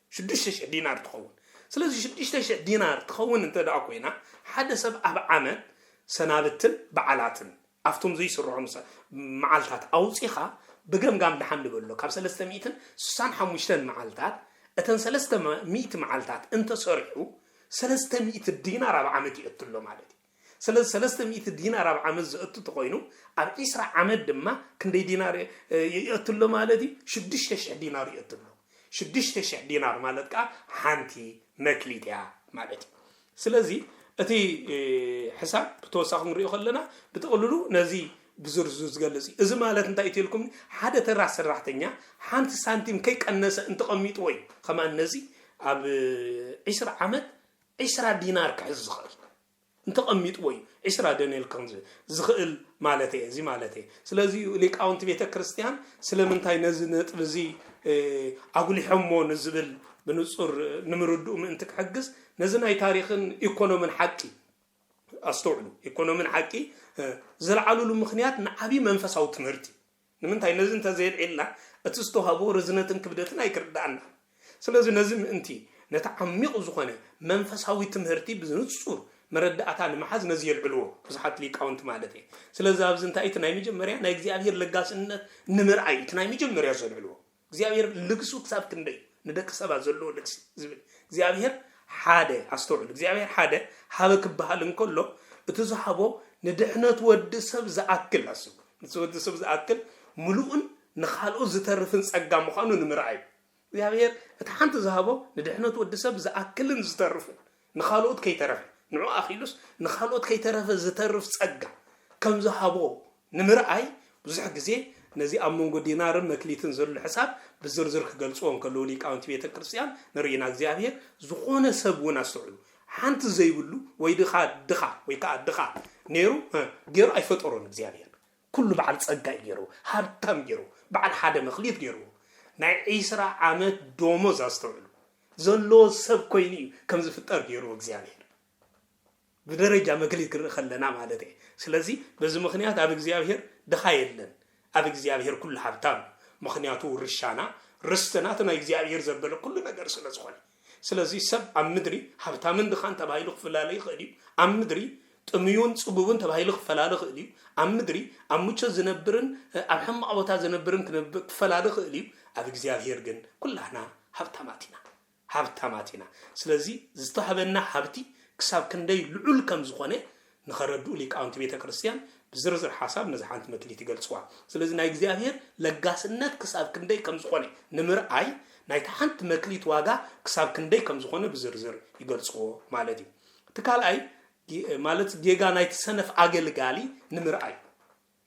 شدشتشح دينار تخون سلازي شدشتشح دينار تخون انت دا كوينا حدا سب عمل سنابتن بعلاتن أفتم زي سرعهم معالتات أوصيخا بقرم قام دحمل بقوله كاب 300 سان حموشتن معالتات أتن 300 معالتات انت صرحو 300 دينار أبع عمد يقتلو مالتي 300 دينار أبع عمد زقتو تقوينو أبع إسرع عمد دما كندي دينار يقتلو مالتي شدش تشع دينار يقتلو شدش تشع دينار مالتك حانتي مكليتيا مالتي سلازي أتي حساب بتوسخ نريو خلنا بتقولوا نزي بزرزوز قالسي إذا ما لات نتايتي لكم حدا ترى سرعتنيا حانت سنتيم كيك الناس انت قميت وي كمان نزي أب 10 عمد 10 دينار كعز زخل انت قميت وي 10 دينار كنز زخل مالتي زي مالتي سلازي ليك أونت بيتا كريستيان سلمنتاي نزنت بزي أقولي حمو نزبل بنصور نمردو من انتك حجز نزناي تاريخن إيكونومن حقي أستوعبوا إيكونومن حقي زرعلو المخنيات نعبي منفساو تمرتي نمنتاي نزن تزيد إلا أتستوهابو رزنتن كبدتنا يكردعنا سلازي نزم انتي نتعميق زخونة منفساوي تمرتي بزنصور مردعتان محاز نزي العلوه بزحات لي كاونت مالتي سلازي أبزنتاي تناي مجمريا نا إግዚአብሔር لقاس إن نمرعي تناي مجمريا زل علوه إግዚአብሔር لقسو كساب كندي ندك سبا زلو لكس زبل እግዚአብሔር حاده أستوعب እግዚአብሔር حاده حابك بحالن كله بتزحبو ندحنت ود سب زأكل أسب ود سب زأكل ملؤن نخالو زترفن صقا مخانو نمرعي እግዚአብሔር اتحنت زهبو ندحنت ود سب زأكلن زترفن نخالوت كي ترف نعو أخيلوس نخالوت كي ترف زترف صقا كم زهبو نمرعي بزح غزي نزي أمونغو دينار مكليتن زر الحساب بزرزر كغلصون كلو ليقاونت بيت كريستيان نرينا እግዚአብሔር زخونه سبون أسعلو حنت زيبلو ويدخا دخا ويكا دخا نيرو غيرو أيفطرون እግዚአብሔር كل بعد صقا غيرو هارتام غيرو بعد حدا مخليت غيرو ناي إسرا عمد دوموز أستوعلو زلو سب كويني كم زفطر غيرو እግዚአብሔር بدرجة مكليت خلنا مالتي سلازي بز مخنيات اب እግዚአብሔር دخا يلن اب እግዚአብሔር كل حبتام مخنياتو رشانا رستناتنا እግዚአብሔር زبل كل ነገር ስለዝኾነ سلازي سب أمدري حبتامن دخان تبايلو فلالي خديو أمدري تميون صبوبن تبايلو فلالي خديو أمدري أموتش زنبرن أبحم أبوتا زنبرن كنبك فلالي خديو اب እግዚአብሔር ግን كلنا حبتاماتنا سلازي زتحبنا حبتي كساب كندي لعل كم زخونه نخردو ليك أنت بيت كريستيان بزرزر حساب نزحانت مكلي تقلصوا سلازي ناي እግዚአብሔር لقاسنت كساب كندي كم زخونه نمر أي ناي تحنت مكليت واقع كساب كندي كم زخونه بزرزر يقلصوا مالتي تكال أي مالت جيجا ناي تسنف أجل قالي نمر أي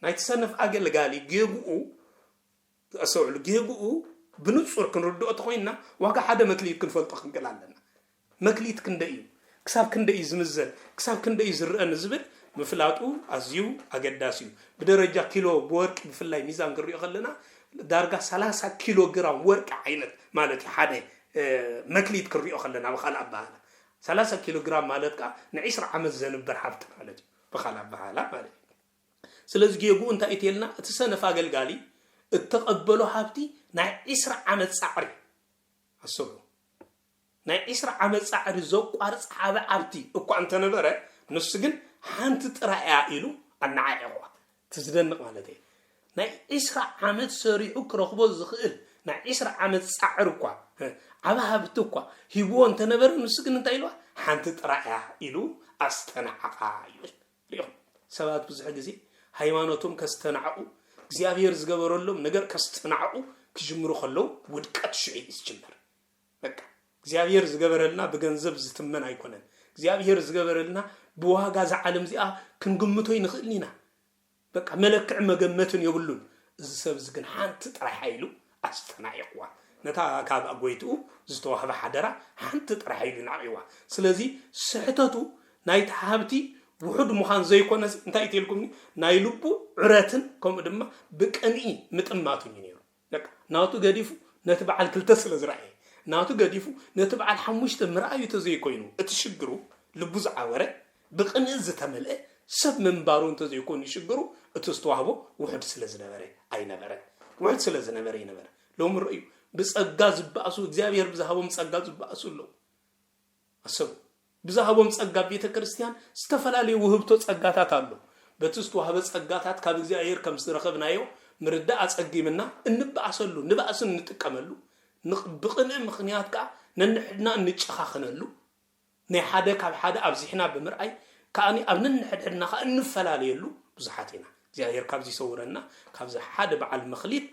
ناي تسنف أجل قالي جيبو أسوع جيبو بنصور كنردو أتخوينا واقع حدا مكليت كنفلطخ نقلالنا مكليت كندي كساب كندي زمزل كساب كندي زرقن زبل مفلاطو أزيو أقداسيو بدرجة كيلو بورك بفلاي ميزان قريو خلنا دارجة 30 كيلو جرام ورك عينت مالتي حدا مكليت كريو خلنا بخال عباها 30 كيلو جرام مالتك نعيش عمز زنبر حبت مالتي بخال عباها لا مالتي سلازي جيبو انت ايتيلنا تسنف قالي اتقبلوا حبتي نعيش عمز صعري الصبح ناي إسرع عمل صعر زوق قارص عاب عبتي أكو أنت نبرة نسجن حنت ترى إلو أنا عايقوا تزدنق مالتي ناي إسرع عمل سري أكرهبو زخيل ناي إسرع عمل صعر قوا عبها بتوقع هو أنت نبرة نسجن أنت إلو حنت ترى إلو ኣስተናዓቃ ይብል ሰባት ብዙሕ ግዜ ሃይማኖቶም ከስተናዓቁ እግዚአብሔር ዝገበረሎም ነገር ከስተናዓቁ ክጅምሩ ከለው ውድቀት ሽዒ ይጅምር በቃ እግዚአብሔር ዝገበረልና በገንዘብ ዝተመን አይኮነን እግዚአብሔር ዝገበረልና በዋጋ ዘዓለም ዚኣ ክንግምቶ ይንኽእልና በቃ መለክዕ መገመትን ይብሉን እዚ ሰብ ዝግን ሓንቲ ጥራይ ኃይሉ ኣስተናዕቅዋ ነታ ካብ ኣጎይቱ ዝተዋህበ ሓደራ ሓንቲ ጥራይ ኃይሉ ናዕቅዋ ስለዚ ስሕተቱ ናይቲ ሃብቲ ውሑድ ምዃን ዘይኮነስ እንታይ ትልኩምኒ ናይ ልቡ ዕረትን ከምኡ ድማ ብቀንኢ ምጥማቱን ነይሩ በቃ ናቱ ገዲፉ ነቲ በዓል ክልተ ስለ ዝረአየ ናቱ ገዲፉ ነቲ በዓል ሓሙሽተ ምርኣዩ ተዘይኮይኑ እቲ ሽግሩ ልቡ ዝዓወረ ብቅንኢ ዝተመልአ ሰብ መንባሩ እንተዘይኮኑ ይሽግሩ እቲ ዝተዋህቦ ውሑድ ስለ ዝነበረ ኣይነበረ ውሑድ ስለ ዝነበረ ይነበረ ሎሚ ርአዩ ብጸጋ ዝባእሱ እግዚአብሔር ብዝሃቦም ጸጋ ዝባእሱ ኣለው ኣሰቡ ብዝሃቦም ጸጋ ቤተ ክርስቲያን ዝተፈላለዩ ውህብቶ ጸጋታት ኣለው በቲ ዝተዋህበ ጸጋታት ካብ እግዚአብሔር ከም ዝረኸብናዮ ምርዳእ አጸጊምና እንባእሰሉ ንባእስን እንጥቀመሉ ብቅንኢ ምኽንያት ከዓ ነንሕድና እንጨኻኽነሉ ናይ ሓደ ካብ ሓደ ኣብዚሕና ብምርኣይ ከኣኒ ኣብ ነንሕድሕድና ከዓ እንፈላለየሉ ብዙሓት ኢና እግዚአብሔር ካብዚ ይሰውረና ካብዚ ሓደ በዓል መኽሊት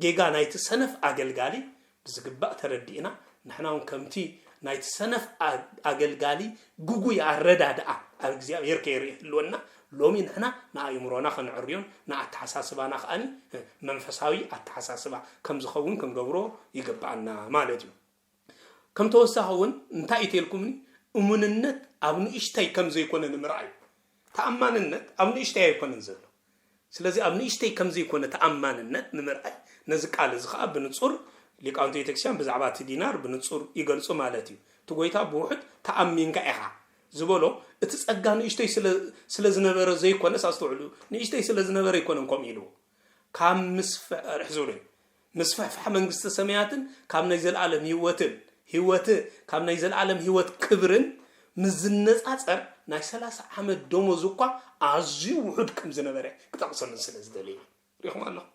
ጌጋ ናይቲ ሰነፍ ኣገልጋሊ ብዝግባእ ተረዲእና ንሕናውን ከምቲ ናይቲ ሰነፍ ኣገልጋሊ ጉጉይ ኣረዳድኣ ኣብ እግዚአብሔር ከይርህልወና ሎሚ ንሕና ንኣእምሮና ክንዕርዮን ንኣተሓሳስባና ከኣኒ መንፈሳዊ ኣተሓሳስባ ከም ዝኸውን ክንገብሮ ይግባአና ማለት እዩ ከም ተወሳኺ እውን እንታይ ኢልኩምኒ እሙንነት ኣብ ንእሽተይ ከም ዘይኮነ ንምርኣዩ ተኣማንነት ኣብ ንእሽተይ ኣይኮነን ዘሎ ስለዚ ኣብ ንእሽተይ ከም ዘይኮነ ተኣማንነት ንምርኣይ ነዚ ቃል እዚ ከዓ ብንጹር ሊቃውንት ቤተክርስቲያን ብዛዕባ እቲ ዲናር ብንጹር ይገልጹ ማለት እዩ እቲ ጎይታ ብውሑድ ተኣሚንካ ኢኻ ዝበሎ እቲ ጸጋ ንእሽተይ ስለ ዝነበረ ዘይኮነ ሳስተውዕሉ ንእሽተይ ስለ ዝነበረ ይኮነን ከምኡ ኢሉ ካብ ምስፍሕ ርሕዙሉ ምስፍሕፋሕ መንግስተ ሰማያትን ካብ ናይ ዘለዓለም ህይወት ካብ ናይ ዘለዓለም ህይወት ክብርን ምዝነጻጸር ናይ 30 ዓመት ደሞዝ እኳ ኣዝዩ ውሑድ ከም ዝነበረ ክጠቕሰልን ስለ ዝደልየ ሪኹም ኣለኹ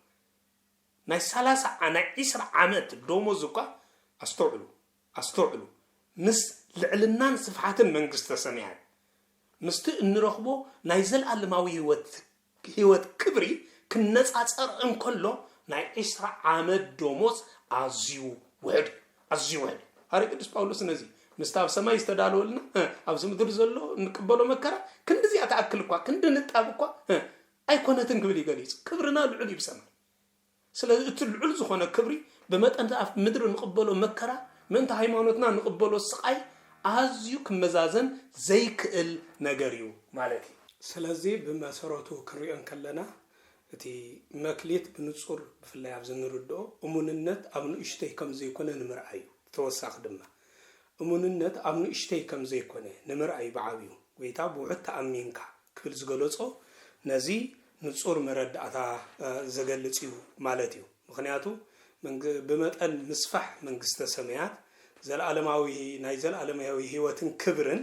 ናይ 30 ናይ 20 ዓመት ደሞዝ እኳ ኣስተውዕሉ ምስ ልዕልናን ስፍሓትን መንግስተ ሰማያት ምስቲ እንረኽቦ ናይ ዘለዓለማዊ ህይወት ክብሪ ክነጻጸር እንከሎ ናይ 20 ዓመት ደሞዝ ኣዝዩ ውሑድ ሃሪ ቅዱስ ጳውሎስ ነዚ ምስታብ ሰማይ ዝተዳለወልና ኣብዚ ምድሪ ዘሎ እንቅበሎ መከራ ክንዲዚኣ ተኣክል እኳ ክንዲ ንጣብ እኳ ኣይኮነትን ክብል ይገሊጽ ክብርና ልዑል ይብሰማል ስለዚ እቲ ልዑል ዝኾነ ክብሪ ብመጠን ኣብ ምድሪ ንቅበሎ መከራ ምንታ ሃይማኖትና ንቅበሎ ስቃይ ኣዝዩ ክመዛዘን ዘይክእል ነገር እዩ ማለት እዩ ስለዚ ብመሰረቱ ክንሪኦን ከለና እቲ መክሊት ብንጹር ብፍላይ ኣብ ዝንርድኦ እሙንነት ኣብ ንእሽተይ ከም ዘይኮነ ንምርኣዩ ተወሳኺ ድማ እሙንነት ኣብ ንእሽተይ ከም ዘይኮነ ንምርኣዩ ብዓብዩ ጎይታ ብውሑድ ተኣሚንካ ክብል ዝገለጾ ነዚ ንጹር መረዳእታ ዘገልጽ እዩ ማለት እዩ ምክንያቱ ብመጠን ምስፋሕ መንግስተ ሰማያት ናይ ዘለዓለማዊ ህይወትን ክብርን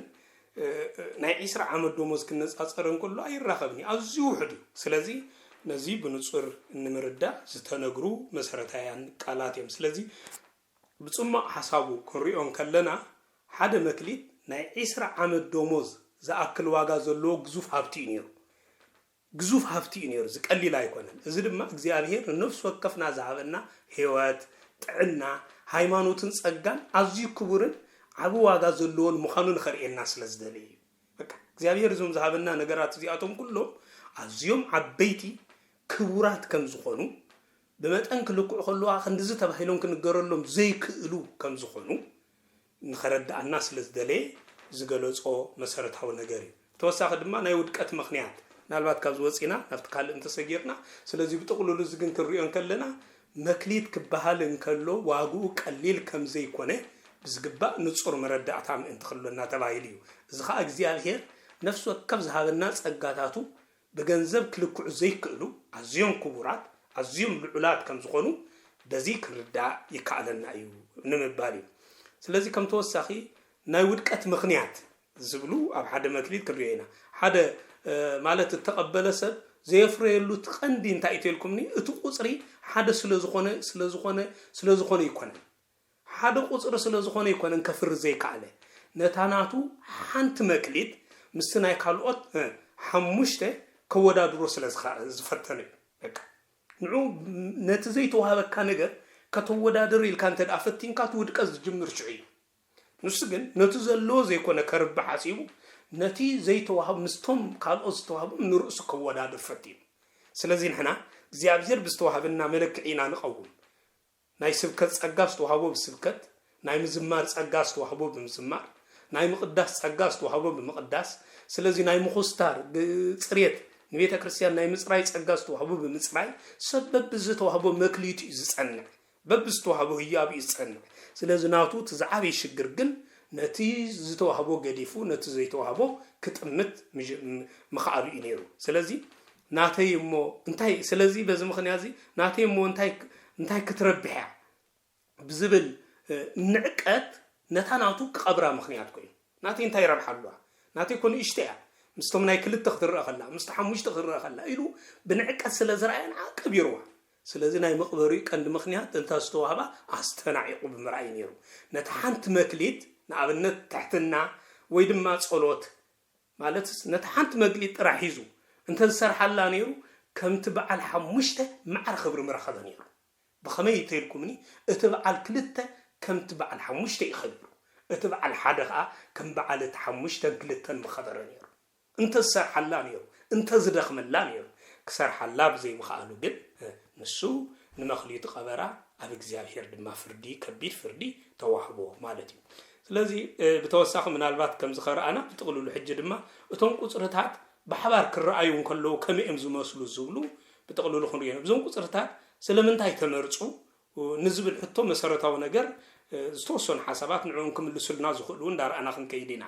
ናይ 20 ዓመት ደሞዝ ክነጻጸርን ከሎ ኣይራኸብኒ ኣዝዩ ውሑድ እዩ ስለዚ ነዚ ብንጹር ንምርዳእ ዝተነግሩ መሰረታውያን ቃላት እዮም ስለዚ ብጽማቕ ሓሳቡ ክንሪኦን ከለና ሓደ መክሊት ናይ 20 ዓመት ደሞዝ ዝኣክል ዋጋ ዘለዎ ግዙፍ ሃብቲ እዩ ነይሩ ዝቀሊል ኣይኮነን እዚ ድማ እግዚአብሔር ነፍስ ወከፍና ዝሃበና ህይወት ጥዕና ሃይማኖትን ጸጋን ኣዝዩ ክቡርን ዓብ ዋጋ ዘለዎን ምዃኑን ኸርእየና ስለ ዝደልየ እዩ በቃ እግዚአብሔር እዞም ዝሃበና ነገራት እዚኣቶም ኩሎም ኣዝዮም ዓበይቲ ክቡራት ከም ዝኾኑ ብመጠን ክልክዑ ከለዋ ክንዲዚ ተባሂሎም ክንገረሎም ዘይክእሉ ከም ዝኾኑ ንኸረዳእና ስለ ዝደልየ ዝገለጾ መሰረታዊ ነገር እዩ ተወሳኺ ድማ ናይ ውድቀት ምኽንያት ናልባት ካብ ዝወፂና ናብቲ ካልእ እንተሰጊርና ስለዚ ብጥቕልሉ ዝግን ክንሪኦን ከለና መክሊት ክበሃል እንከሎ ዋግኡ ቀሊል ከም ዘይኮነ ብዝግባእ ንጹር መረዳእታ ምእንቲ ክህልወና ተባሂሉ እዩ እዚ ከዓ እግዚአብሔር ነፍሲ ወከፍ ዝሃበና ጸጋታቱ ብገንዘብ ክልክዑ ዘይክእሉ ኣዝዮም ክቡራት ኣዝዮም ልዑላት ከም ዝኾኑ በዚ ክርዳእ ይከኣለና እዩ ንምባል እዩ ስለዚ ከም ተወሳኺ ናይ ውድቀት ምኽንያት ዝብሉ ኣብ ሓደ መክሊት ክንሪኦ ኢና ሓደ ማለት እተቐበለ ሰብ ዘየፍረየሉ ትቐንዲ እንታይ ኢልኩምኒ እቲ ቁጽሪ ሓደ ስለዝኾነ ይኮነን ሓደ ቁጽሪ ስለዝኾነ ይኮነን ከፍር ዘይከኣለ نتاناتو حنت مكليت مستناي كالوت حموشته كودادرو زفتني نعو نتزيتو هذا كان نجر كتودادر الكان تدافتين كاتودقز جمر شعي نسجن نتزلو زي كونه كرب حاسيبو نتي زيتو وهب مستم كالوز توهب من رؤس كودادر فتين سلازي نحنا እግዚአብሔር ብስተዋሃብና መለክዒና ንቀውም ናይ ስብከት ጸጋ ዝተዋሃቦ ብስብከት ናይ ምዝማር ጸጋ ዝተዋሃቦ ብምዝማር ናይ ምቅዳስ ጸጋ ዝተዋሃቦ ብምቅዳስ ስለዚ ናይ ምኹስታር ጽሬት ንቤተ ክርስቲያን ናይ ምጽራይ ጸጋ ዝተዋሃቦ ብምጽራይ ሰበብ ዝተዋሃቦ መክሊት ዝጸንዕ በብዝተዋሃቦ ህያብ ይጸንዕ ስለዚ ናቱ ትዝዓበ ይሽግር ግን ነቲ ዝተዋሃቦ ገዲፉ ነቲ ዘይተዋሃቦ ክጥምት መኻሉ ይነሩ ስለዚ ناتي مو انتي سلازي بز مخنيازي ناتي مو انتي كتربح بزبل نعقت نتاناتو قبرا مخنيات كوي ناتي انتي ربحلوا ناتي كون اشتيا مستمناي كل تخدر اخلا مستحموش تخدر اخلا يلو بنعقت سلازراين كبيروا سلازي ناي مقبري كند مخنيات انت استوهبا استنعيقو بمراي نيرو نتحنت مكليت نابنت تحتنا ويدما صلوت مالت نتحنت مكليت راح يزو انت السرح الله نيرو كم تبعل حمشته مع الخبر مرخذ نيرو بخمي تيلكمني اتبعل كلته كم تبعل حمشته يخبر اتبعل حدقه كم بعل تحمشته كلته مخبر نيرو انت السرح الله نيرو انت زدخ من الله نيرو كسرح الله بزي مخالو قد نسو نمخليط قبرا اب እግዚአብሔር ድማ ፍርዲ ከቢድ ፍርዲ ተዋህቦ ማለት እዩ ስለዚህ በተወሳخ ምናልባት ከም ዝኸራአና ብጥቅልሉ ሕጅ ድማ እቶም ቁጽርታት بحبار كرأيون كله كم يمزو مسلو زبلو بتقولوا لهم يعني بزوم قصرتها سلمنتاي تمرصو ونزبل حتى مسارتها ونجر استوصون حسابات نعونكم اللي سلنا زخلون دار أنا خن كيدينا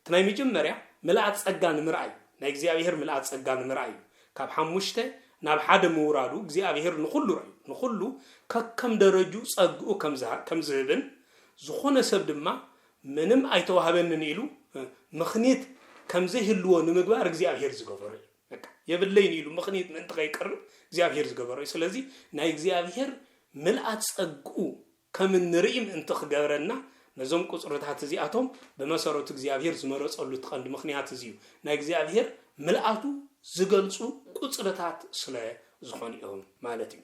تناي مجمرة ملأت سجان مرأي نجزي أبيهر ملأت سجان مرأي كاب حمشته ناب حد مورادو جزي أبيهر نخلو رأي نخلو كم درجو سجو كم زهبن زخون سبب ما منم أيتوهبن نيلو مخنيت كم زي هلو نمجبار እግዚአብሔር ዝገበረ በቃ የብለይን ይሉ ምክንያት ምን ተቀይቀር እግዚአብሔር ዝገበረ ስለዚህ ናይ እግዚአብሔር መልአት ጸጉ ከምን ንርኢም እንተ خغبرና ነዞም ቁጽርታት እዚአቶም በመሰረቱ እግዚአብሔር ዝመረጸሉ ተቀንድ ምክንያት እዚዩ ናይ እግዚአብሔር መልአቱ ዝገልጹ ቁጽርታት ስለ ዝኾን እዮም ማለት እዩ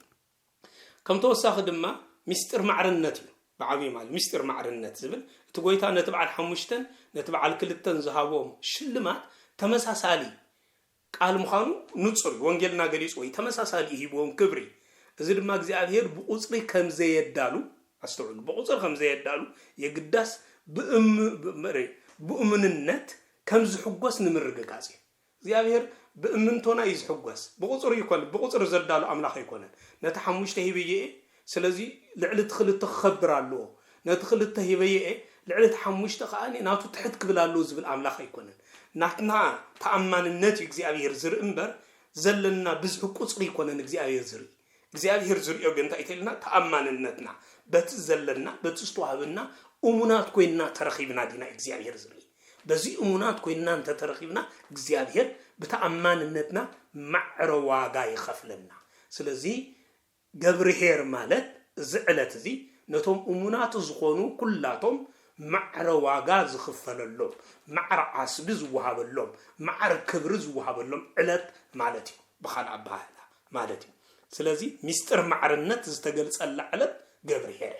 ከም ተወሳኺ ድማ ሚስጥር ማዕርነት እዩ بعبي مال مستر معرنت زبل تقويتا نتبع الحموشتن نتبع الكلتن زهابهم شلمات تمساسالي قال مخانو نصر وانجيلنا غليص وي تمساسالي يبوم كبري زي دما እግዚአብሔር بقصري كم زي يدالو استوعب بقصر كم زي يدالو يقداس بأمنነት كم زحقوس نمرغقاص እግዚአብሔር بأمنتونا يزحقوس بقصر يكون بقصر زدالو املاخ يكونن نتحموشته هبيه سلازي لعلت خلت تخبرالو نتخلت هبيه لعلت حموشته خاني ناتو تحت كبلالو زبل املاخ يكونن ناتنا تأمانነት እግዚአብሔር ዝር እንበር ዘለና ብዙ ቁጽሪ ይኮነን እግዚአብሔር ዝር ይገንታ ይተልና ተአማንነትና በትዘለና በትስተዋብና ኡሙናት ኮይና ተረኺብና ዲና እግዚአብሔር ዝር በዚህ ኡሙናት ኮይና እንተ ተረኺብና እግዚአብሔር በተአማንነትና ማዕረ ዋጋ ይخفለና ስለዚህ ገብርሄር ማለት ዝዕለት እዚ ነቶም ኡሙናት ዝኾኑ ኩላቶም معر واجا زخفللهم معر عصب زوهابلهم معر كبر زوهابلهم علت مالتي بخال عبالا مالتي سلازي مستر معرنت زتجلس علت قبر هي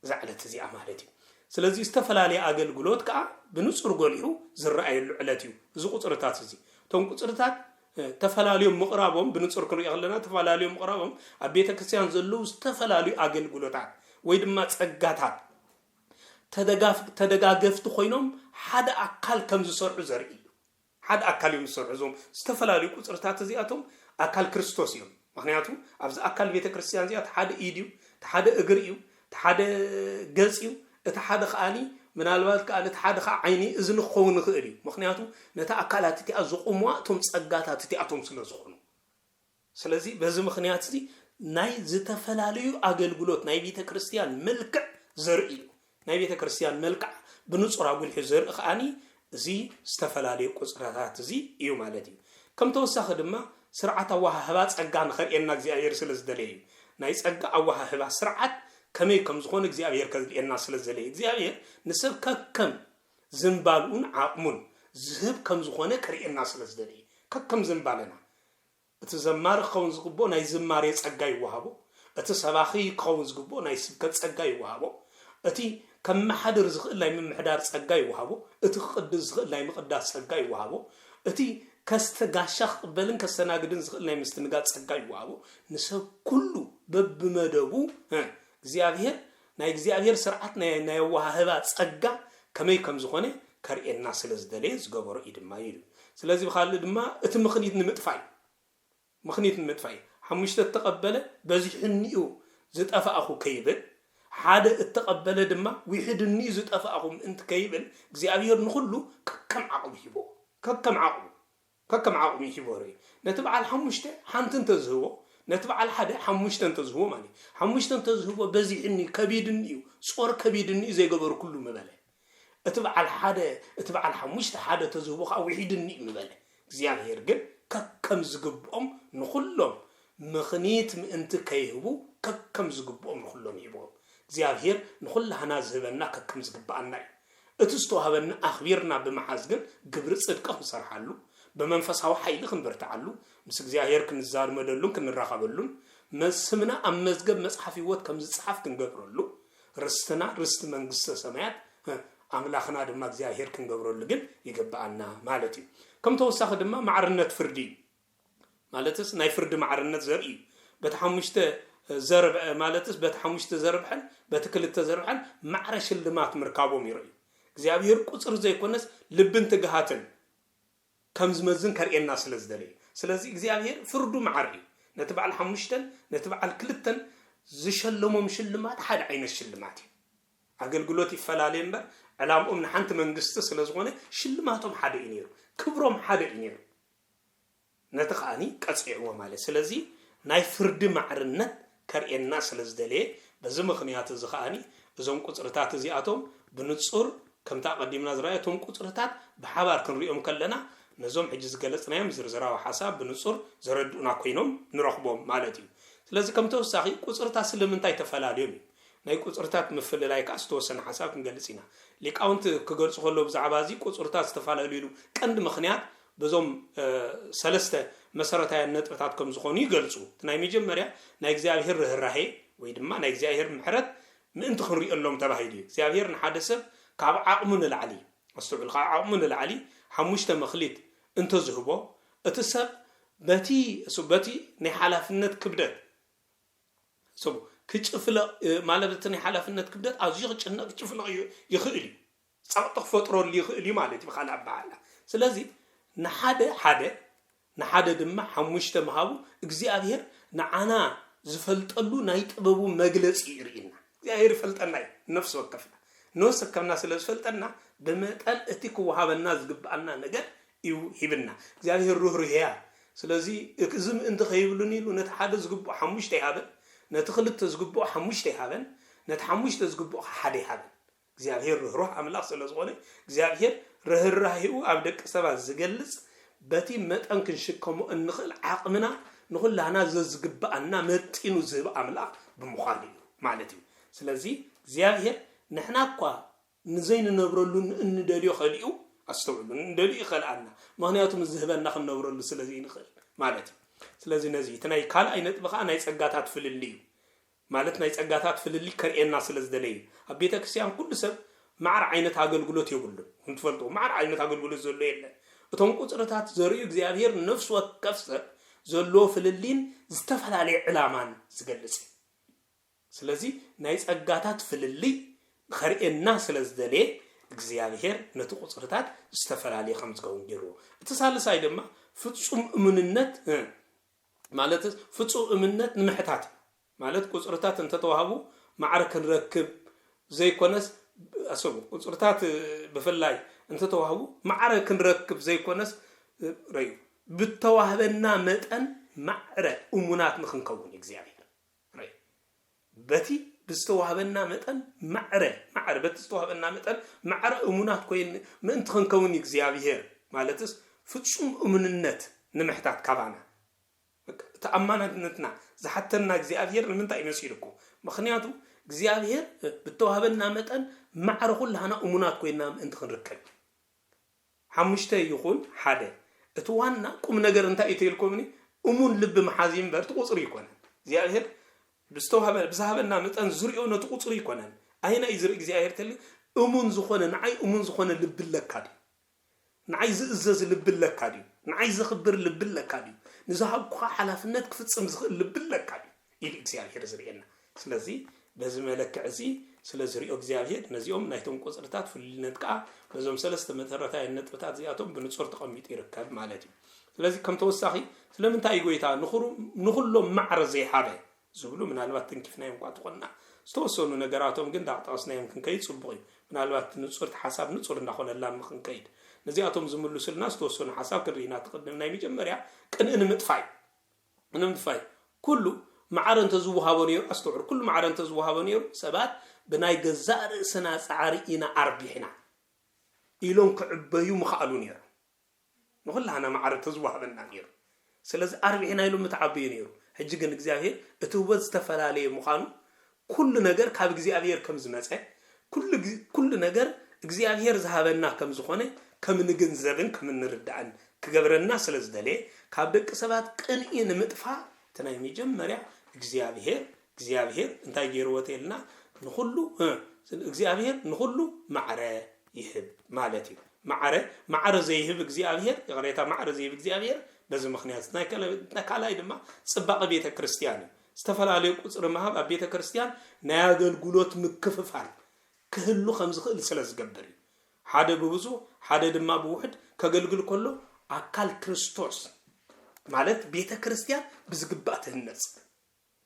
زعلت زي مالتي سلازي استفلالي اقل قلوت كا بنصر قوليو زرعي العلتيو زو قصرتات زي توم قصرتات تفلاليهم مقرابهم بنصر كنو يغلنا تفلاليهم مقرابهم ابيتك سيان زلو استفلالي اقل قلوتات ويدما تصقاتات تدغاغفت خوينم حد اكل كم زسرع زرعي حد اكل يمسرع زوم استفلالي قصرتات زياتهم اكل كريستوس يوم مخنياتو ابز اكل بيت كريستيان زيات حد ايديو تحد اغريو تحد غصيو تحد خاني منالبات قال تحد عيني اذن خون خيري مخنياتو نتا اكلات تي ازقوم وقتهم صغاتات تي اتوم سلازخونو سلازي بز مخنيات دي ناي زتفلاليو اغلغلوت ناي بيت كريستيان ملك زرعي ناي بيت كريستيان ملك بنصر اقول حزر خاني زي استفلالي قصرات زي يو مالتي كم توسخ دما سرعه وهبات صغان خرينا እግዚአብሔር ስለዝደለይ ናይ ጸጋ አዋህባ ስርዓት ከመይ ከም ዝኮነ እግዚአብሔር ከዝደለና ስለዝደለይ እግዚአብሔር ንሰብ ከከም ዝምባልኡን ዓቕሙን ዝህብ ከም ዝኾነ ከርእየና ስለዝደለየ ከከም ዝምባለና እቲ ዘማሪ ክኸውን ዝግብኦ ናይ ዝማሬ ጸጋ ይወሃቦ እቲ ሰባኺ ክኸውን ዝግብኦ ናይ ስብከት ጸጋ ይወሃቦ እቲ ከመሓድር ዝኽእል ናይ ምምሕዳር ጸጋ ይወሃቦ እቲ ክቅድስ ዝኽእል ናይ ምቅዳስ ጸጋ ይወሃቦ እቲ ከስተጋሻ ክቅበልን ከስተናግድን ዝኽእል ናይ ምስትንጋድ ጸጋ ይወሃቦ ንሰብ ኩሉ በብመደቡ እግዚአብሔር ናይ እግዚአብሔር ስርዓት ናይ ወሃህባ ጸጋ ከመይ ከም ዝኾነ ከርእየና ስለዝደለየ ዝገበሮ እዩ ድማ ይሉ ስለዚ ብኻልእ ድማ እቲ ምኽኒት ንምጥፋይ ሓሙሽተ ተቀበለ በዚሕኒኡ ዝጠፋኣኹ ከይብል ሓደ እተቀበለ ድማ ውሕድኒ ዝጠፋኣኹ እንት ከይብል እግዚአብሔር ንኹሉ ከከም ዓቕሚ ሂቦ ከከም ዓቕሚ ሂቦ ነቲ በዓል ሓሙሽተ ሓንቲ እንተዝህቦ ነቲ በዓል ሓደ ሓሙሽተ እንተዝህቦ ማለት ሓሙሽተ እንተዝህቦ በዚሕኒ ከቢድኒ ጾር ከቢድኒ ዘይገበሩ ኩሉ መበለ እቲ በዓል ሓሙሽተ ሓደ ተዝህቦ ከዓ ውሕድኒ መበለ እግዚአብሔር ግን ከከም ዝግብኦም ንኹሎም ምኽኒት ምእንቲ ከይህቡ ከከም ዝግብኦም ንኹሎም ይህቦም እግዚአብሔር ንኹላህና ዝህበና ከከም ዝግብአና እዩ እቲ ዝተዋህበና ኣኽቢርና ብምሓዝ ግን ግብሪ ጽድቂ ክንሰርሓሉ በመንፈሳዊ ኃይሊ ክንበርታዓሉ ምስ እግዚአብሔር ክንዛመደሉን ክንራኸበሉን መስምና ኣብ መዝገብ መጽሓፍ ሕይወት ከም ዝጽሓፍ ክንገብረሉ ርስትና ርስቲ መንግስተ ሰማያት ኣምላኽና ድማ እግዚአብሔር ክንገብረሉ ግን ይገባአና ማለት እዩ ከም ተወሳኺ ድማ ማዕርነት ፍርዲ ማለትስ ናይ ፍርዲ ማዕርነት ዘርኢ በቲ ሓሙሽተ ዘርብ ማለትስ በቲ ሓሙሽተ ዘርብሐን በቲ ክልተ ዘርብሐን ማዕረ ሽልማት ምርካቦም ይረዩ እግዚአብሔር ቁጽር ዘይኮነስ ልብን ትግሃትን ከም ዝመዝን ከርእየና ስለዝደለየ ስለዚ እግዚአብሔር ፍርዱ ማዕር እዩ ነቲ በዓል ሓሙሽተን ነቲ በዓል ክልተን ዝሸለሞም ሽልማት ሓደ ዓይነት ሽልማት እዩ ኣገልግሎት ይፈላለየ እምበር ዕላምኦም ንሓንቲ መንግስቲ ስለዝኾነ ሽልማቶም ሓደ እዩ ነይሩ ክብሮም ሓደ እዩ ነይሩ ነቲ ከዓኒ ቀጽዕዎ ማለት ስለዚ ናይ ፍርዲ ማዕርነት ከርእየና ስለዝደለየ በዚ ምኽንያት እዚ ከዓኒ እዞም ቁጽርታት እዚኣቶም ብንጹር ከምታ ቀዲምና ዝረኣየቶም ቁጽርታት ብሓባር ክንሪኦም ከለና ነዞም ሕጂ ዝገለጽናዮም ዝርዝራዊ ሓሳብ ብንጹር ዘረድኡና ኮይኖም ንረኽቦም ማለት እዩ ስለዚ ከም ተወሳኺ ቁጽርታት ስለምንታይ ተፈላለዮም እዩ ናይ ቁጽርታት ምፍልላይ ከዓ ዝተወሰነ ሓሳብ ክንገልጽ ኢና ሊቃውንቲ ክገልጹ ከሎ ብዛዕባ እዚ ቁጽርታት ዝተፈላለዩ ቀንዲ ምኽንያት በዞም ሰለስተ መሰረታዊ ነጥብታት ከም ዝኾኑ ይገልጹ ናይ መጀመርያ ናይ እግዚአብሔር ርህራሄ ወይ ድማ ናይ እግዚአብሔር ምሕረት ምእንቲ ክንሪኦሎም ተባሂሉ እግዚአብሔር ንሓደ ሰብ ካብ ዓቕሙ ንላዕሊ ኣስተውዕል ካብ ዓቕሙ ንላዕሊ ሓሙሽተ መኽሊት እንተዝህቦ እቲ ሰብ በቲ ናይ ሓላፍነት ክብደት ሰብ ክጭፍለቕ ማለት ናይ ሓላፍነት ክብደት ኣዝዩ ክጭነቕ ክጭፍለቕ ይኽእል እዩ ጸቕጢ ክፈጥረሉ ይኽእል እዩ ማለት ብኻልእ ኣባሃላ ስለዚ ንሓደ ድማ ሓሙሽተ መሃቡ እግዚአብሔር ንዓና ዝፈልጠሉ ናይ ጥበቡ መግለጺ ይርኢና እግዚአብሔር ይፈልጠና ነፍስ ወከፍና ነፍስ ወከፍና ስለ ዝፈልጠና በመጠን እቲ ክወሃበና ዝግብአና ነገር እዩ ሂብና እግዚአብሔር ሩህሩህ እያ ስለዚ እዚ ምእንቲ ከይብሉን ኢሉ ነቲ ሓደ ዝግብኦ ሓሙሽተ ይሃበን ነቲ ክልተ ዝግብኦ ሓሙሽተ ይሃበን ነቲ ሓሙሽተ ዝግብኦ ሓደ ይሃበን እግዚአብሔር ሩህሩህ ኣምላኽ ስለ ዝኾነ እግዚአብሔር ርህራሄኡ ኣብ ደቂ ሰባት ዝገልጽ በቲ መጠን ክንሽከሞ እንኽእል ዓቕምና ንኹላህና ዝግብአና መጢኑ ዝህብ ኣምላኽ ብምዃኑ እዩ ማለት እዩ ስለዚ እግዚአብሔር ንሕና እኳ ንዘይንነብረሉ እንደልዮ ኸሊኡ ኣስተውዕሉ እንደልዩ ይኽእልኣና ምክንያቱም ዝህበና ክንነብረሉ ስለዚ ንኽእል ማለት እዩ ስለዚ ነዚ እቲ ናይ ካልኣይ ነጥቢ ከዓ ናይ ጸጋታት ፍልሊ እዩ ማለት ናይ ጸጋታት ፍልሊ ከርእየና ስለዝደለየ ኣብ ቤተ ክርስቲያን ኩሉ ሰብ ማዕረ ዓይነት ኣገልግሎት የብሉን እንትፈልጡ ማዕረ ዓይነት ኣገልግሎት ዘሎ የለን እቶም ቁጽርታት ዘርእዩ እግዚአብሔር ነፍስ ወከፍ ሰብ ዘሎ ፍልሊን ዝተፈላለየ ዕላማን ዝገልጽ ስለዚ ናይ ጸጋታት ፍልሊ ከርእየና ስለዝደለየ እግዚአብሔር ነቲ ቁጽርታት ዝተፈላለየ ከም ዝኸውን ገይሩ እቲ ሳልሳይ ድማ ፍጹም እምንነት ማለት ፍጹም እምነት ንምሕታት ማለት ቁጽርታት እንተተዋሃቡ ማዕረ ክንረክብ ዘይኮነስ ኣሰቡ ቁጽርታት ብፍላይ እንተተዋሃቡ ማዕረ ክንረክብ ዘይኮነስ ረዩ ብተዋህበና መጠን ማዕረ እሙናት ንክንከውን እግዚአብሔር ረዩ በቲ ብዝተዋህበና መጠን ማዕረ በቲ ዝተዋህበና መጠን ማዕረ እሙናት ኮይን ምእንቲ ክንከውን እግዚአብሔር ማለትስ ፍጹም እምንነት ንምሕታት ካባና ተኣማናትነትና ዝሓተና እግዚአብሔር ንምንታይ ይመስልኩ ምክንያቱ እግዚአብሔር ብተዋህበና መጠን ማዕረ ኩላና እሙናት ኮይና እንት ክንርከብ ሓሙሽተ ይኹን ሓደ እቲ ዋና ቁም ነገር እንታይ እትልኩምኒ እሙን ልብ መሓዚም በር ትቁጽሪ ይኮነ እግዚአብሔር ብዝሃበና መጠን ዙርዮ ነቲ ቁጽሪ ይኮነ አይና ይዝር እግዚአብሔር ተል እሙን ዝኾነ ንዓይ እሙን ዝኾነ ልብ ለካዲ ንዓይ ዝእዘዝ ልብ ለካዲ ንዓይ ዝኽብር ልብ ለካዲ ንዝሃብኩ ሓላፍነት ክፍጽም ዝኽእል ልብ ለካዲ ኢል እግዚአብሔር ዝርየና ስለዚ በዚ መለክዕ እዚ ስለዝርዮ እግዚአብሔር ነዚኦም ናይቶም ቁጽርታት ፍልነት ቃ በዞም ሰለስተ መተረታዊ ነጥብታት ዚያቶም ብንጹር ተቀሚጥ ይርከብ ማለት እዩ ስለዚ ከም ተወሳኺ ስለምንታይ ጎይታ ንኹሎም ማዕረ ዘይሓበ ዝብሉ ምናልባት ትንኪፍናዮም ቋ ትኾና ዝተወሰኑ ነገራቶም ግን ዳቅጣስናዮም ክንከይድ ጽቡቕ እዩ ምናልባት ንጹር ሓሳብ ንጹር እንዳኾነላ ክንከይድ ነዚያቶም ዝምልሱልና ዝተወሰኑ ሓሳብ ክርኢና ትቅድም ናይ መጀመርያ ቅንእን ምጥፋይ ኩሉ معر أنت زوجها بنير أستوعب كل معر أنت زوجها بنير سبات بناي جزار سنة عارينا أربعنا إلون كعبيو مخالونير نقول لها أنا معر أنت زوجها بنير سلز أربعنا إلون متعبينير هجيك نجزاهير أتوبز تفلالي مخانو كل نجار كاب جزاهير كم زمسة كل نجار جزاهير ذهبنا كم زخانة كم نجنزبن كم نرد عن كجبرنا سلز دليل كابدك سبات كن متفا تناي مجمريا እግዚአብሔር እንታይ ገይርወተልና ንኹሉ እግዚአብሔር ንኹሉ ማዕረ ይህብ ማለት እዩ ማዕረ ዘይህብ እግዚአብሔር የቀረታ ማዕረ ዘይህብ እግዚአብሔር በዚ ምክንያት ናካላይ ድማ ጽባቀ ቤተ ክርስቲያን ዝተፈላልዩ ቁጽር ማህብ ኣብ ቤተ ክርስቲያን ናይ አገልግሎት ምክፍፋል ክህሉ ከም ዝኽእል ስለዝገብር ሓደ በብዙ ሓደ ድማ በውሕድ ከገልግል ከሎ አካል ክርስቶስ ማለት ቤተ ክርስቲያን ብዝግባእ ትህነጽ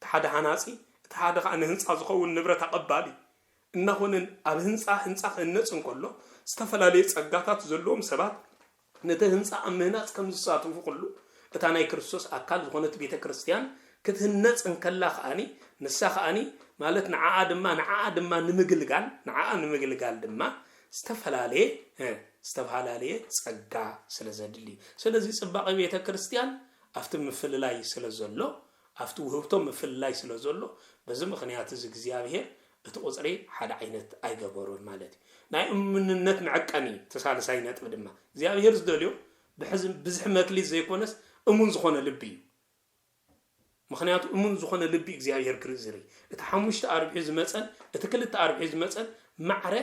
ተሓደ ሃናጺ ተሓደ ኻነ ህንጻ ዝኸውን ንብረት አቀባሊ እናሆነን ኣብ ህንጻ ህነጽ እንከሎ ዝተፈላልየ ጸጋታት ዘለዎም ሰባት ነተ ህንጻ አምህናጽ ከም ዝሳተፉ ሁሉ እታ ናይ ክርስቶስ አካል ዝኾነት ቤተ ክርስቲያን ክትህነጽ እንከላ ኻኒ ንሳ ኻኒ ማለት ንዓዓ ድማ ንምግልጋል ድማ ዝተፈላልየ ጸጋ ስለዘድሊ ስለዚ ጽባቀ ቤተ ክርስቲያን አፍቲ ምፍልላይ ስለዘሎ አፍቲ ውህብቶም ምፍልላይ ስለዘሎ በዚ ምክንያት እዚ እግዚአብሔር እቲ ቁጽሪ ሓደ ዓይነት አይገበሮን ማለት ናይ እምንነት መዐቀኒ ተሳለሳይ ነጥብ ድማ እግዚአብሔር ዝደልዮ ብዝሕ መክሊት ዘይኮነስ እሙን ዝኾነ ልቢ ምክንያቱ እሙን ዝኾነ ልቢ እግዚአብሔር ክርዝሪ እቲ ሓሙሽተ አርብዒ ዝመጸን እቲ ክልተ አርብዒ ዝመጸን ማዕረ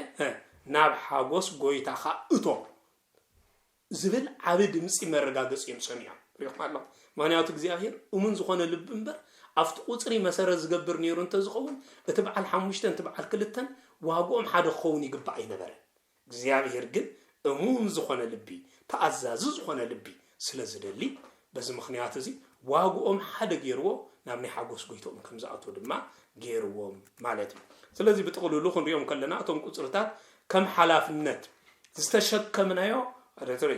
ናብ ሓጎስ ጎይታኻ እቶ ዝብል ዓብ ድምጺ መረጋገጽ የምጽንያ ሪኽማላ ምክንያቱ እግዚአብሔር እሙን ዝኾነ ልብ እምበር አፍቲ ቁጽሪ መሰረት ዝገብር ነይሩ እንተ ዝኸውን እቲ በዓል ሓሙሽተ እቲ በዓል ክልተን ዋግኦም ሓደ ክኸውን ይግባእ ኣይነበረ እግዚአብሔር ግን እሙን ዝኾነ ልቢ ተኣዛዚ ዝኾነ ልቢ ስለዝደሊ በዚ ምክንያት እዚ ዋግኦም ሓደ ገይርዎ ናብ ናይ ሓጎስ ጎይቶኦም ከም ዝኣትዉ ድማ ገይርዎም ማለት እዩ ስለዚ ብጥቕልሉ ክንሪኦም ከለና እቶም ቁጽርታት ከም ሓላፍነት ዝተሸከምናዮ ረትሪ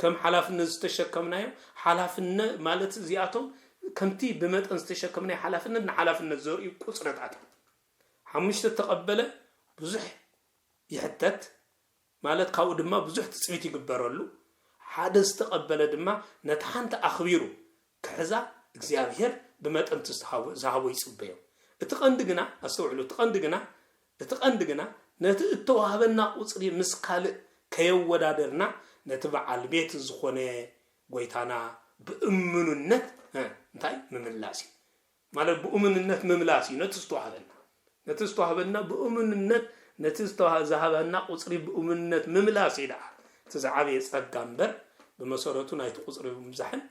كم حلافنا استشكمناه حلافنا مالت زياتهم كمتي بمتن استشكمناه حلافنا الزوري كسرت عتم حمش تتقبله بزح يحتت مالت قاود ما بزح تسميتي قبرلو حادث تقبله دما نتحنت أخبيره كذا እግዚአብሔር بمتن تزهاو يصبيو اتقندغنا استوعلو اتقندغنا نتتوهبنا قصري مسكال كيودادرنا نتبع البيت الزخونة قويتانا بأمنونت انتاي مملاسي مالا بأمنونت مملاسي نتستوهبنا بأمنونت نتستوهبنا قصري بأمنونت مملاسي دا تزعابي يستقامبر بمسارتو نايت قصري بمزحن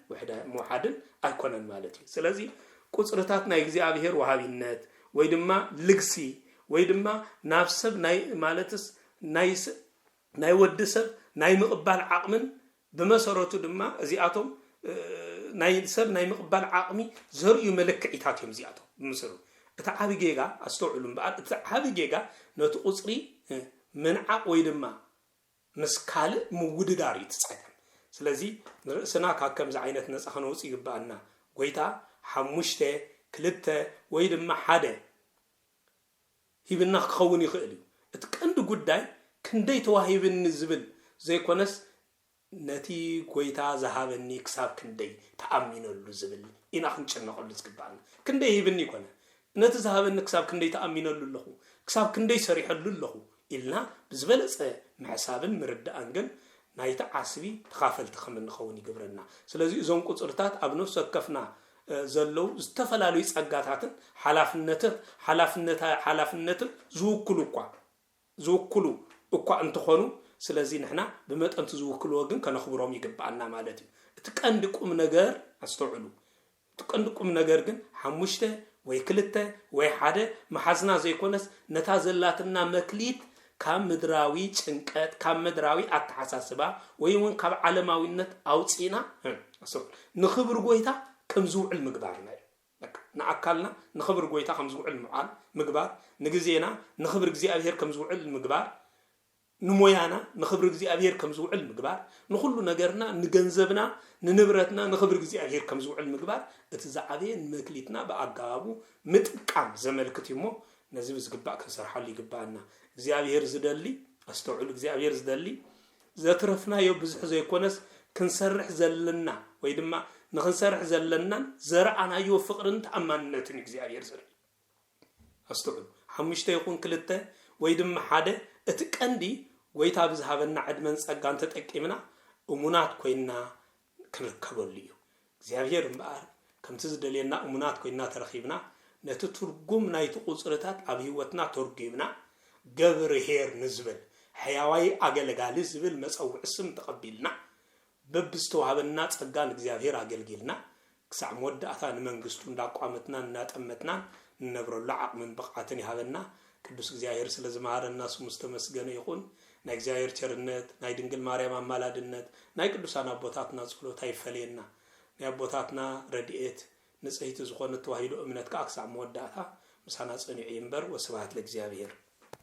موحدن ايكونن مالتي سلازي قصرتاتنا እግዚአብሔር وهابينت ويدما لغسي ويدما نافسب ناي مالتس ناي ودسب ناي مقبال عقمن بمسارته دما ازياتهم ناي سب ناي مقبال عقمي زريو ملكعيتاتهم زياتهم بمسرو اتا حبيجيغا استوعلم بعد اتا حبيجيغا نوت قصري من عق وي دما مسكال مودداري تصحيح ስለዚህ ርዕስና ካከም አይነት ነፃ ነው ይባልና ጎይታ ሓሙሽተ ክልተ ወይ ድማ ሓደ ሂብና ክኸውን ይኽእል እቲ ቀንድ ጉዳይ ክንደይ ተዋሂብን ዝብል ዘይኮነስ ነቲ ጎይታ ዝሃበኒ ክሳብ ክንደይ ተኣሚነሉ ዝብል ኢና ክንጭነቀሉ ዝግባና ክንደይ ሂብኒ ይኮነ نت ذهبن كساب كندي تأمينه لله كساب كندي سريح لله إلنا بزبلة محسابن مرد أنجن نايت عصبي تخافل تخمن خوني قبرنا سلازي زون قصرتات أبنو سكفنا زلوا استفلا ليس أجاتاتن حلافنته زوكلوا أقوى أنت خونو سلازي نحنا بمت أنت زوكلوا وجن كان خبرهم يجبعنا مالتي تكندكم نجار استوعلوا تكندكم نجار جن حمشته ويكلته ويحده محزنا زي كونس نتازلاتنا مكليت كم مدراوي تنكت كم مدراوي أتحسسبا ويون كم علماوينت أوتسينا أصل نخبر قويتا كم زوع المقدارنا لك نأكلنا نخبر قويتا كم زوع المقدار نجزينا نخبر جزي أبير كم زوع المقدار نمويانا نخبر جزي أبير كم زوع المقدار نخلو نجرنا نجنزبنا ننبرتنا نخبر جزي أبير كم زوع المقدار اتزعبين مكليتنا بأجابو متكام زملكتيمو نزيب زقبا كسر حالي قبانا እግዚአብሔር ዝደሊ አስተውሉ እግዚአብሔር ዝደሊ ዘትረፍና የብዝሕ ዘይኮነስ ክንሰርሕ ዘለና ወይ ድማ ንኽንሰርሕ ዘለናን ዘርዓና ፍቅርን ተአማንነትን እግዚአብሔር ዝደሊ አስተውሉ ሓሙሽተ ይኹን ክልተ ወይ ድማ ሓደ እቲ ቀንዲ ጎይታ ብዝሃበና ዕድመን ጸጋን ተጠቂምና እሙናት ኮይና ክንርከበሉ እዩ እግዚአብሔር እምበኣር ከምቲ ዝደልየና እሙናት ኮይና ተረኺብና ነቲ ትርጉም ናይቲ ቁጽርታት ኣብ ህይወትና ተርጉምና قبر هير نزبل حياوي أجلجالي زبل مسوي اسم تقبلنا ببستو هبنا تسجان إجزاهير أجلجلنا كسع مودة أثان من قستون دا قامتنا نات أمتنا نبر اللعق من بقعتني هبنا كدوس إجزاهير سلزمار الناس مستمسجن يكون نإجزاهير ترنت نايدنجل مريم مالادنت نايكدوس أنا بوتاتنا زخلو تايفلينا نيابوتاتنا رديت نسيت زخون التوحيد أمنت كأكسع مودة أثا مسانا صنيع ينبر وسبات لإجزاهير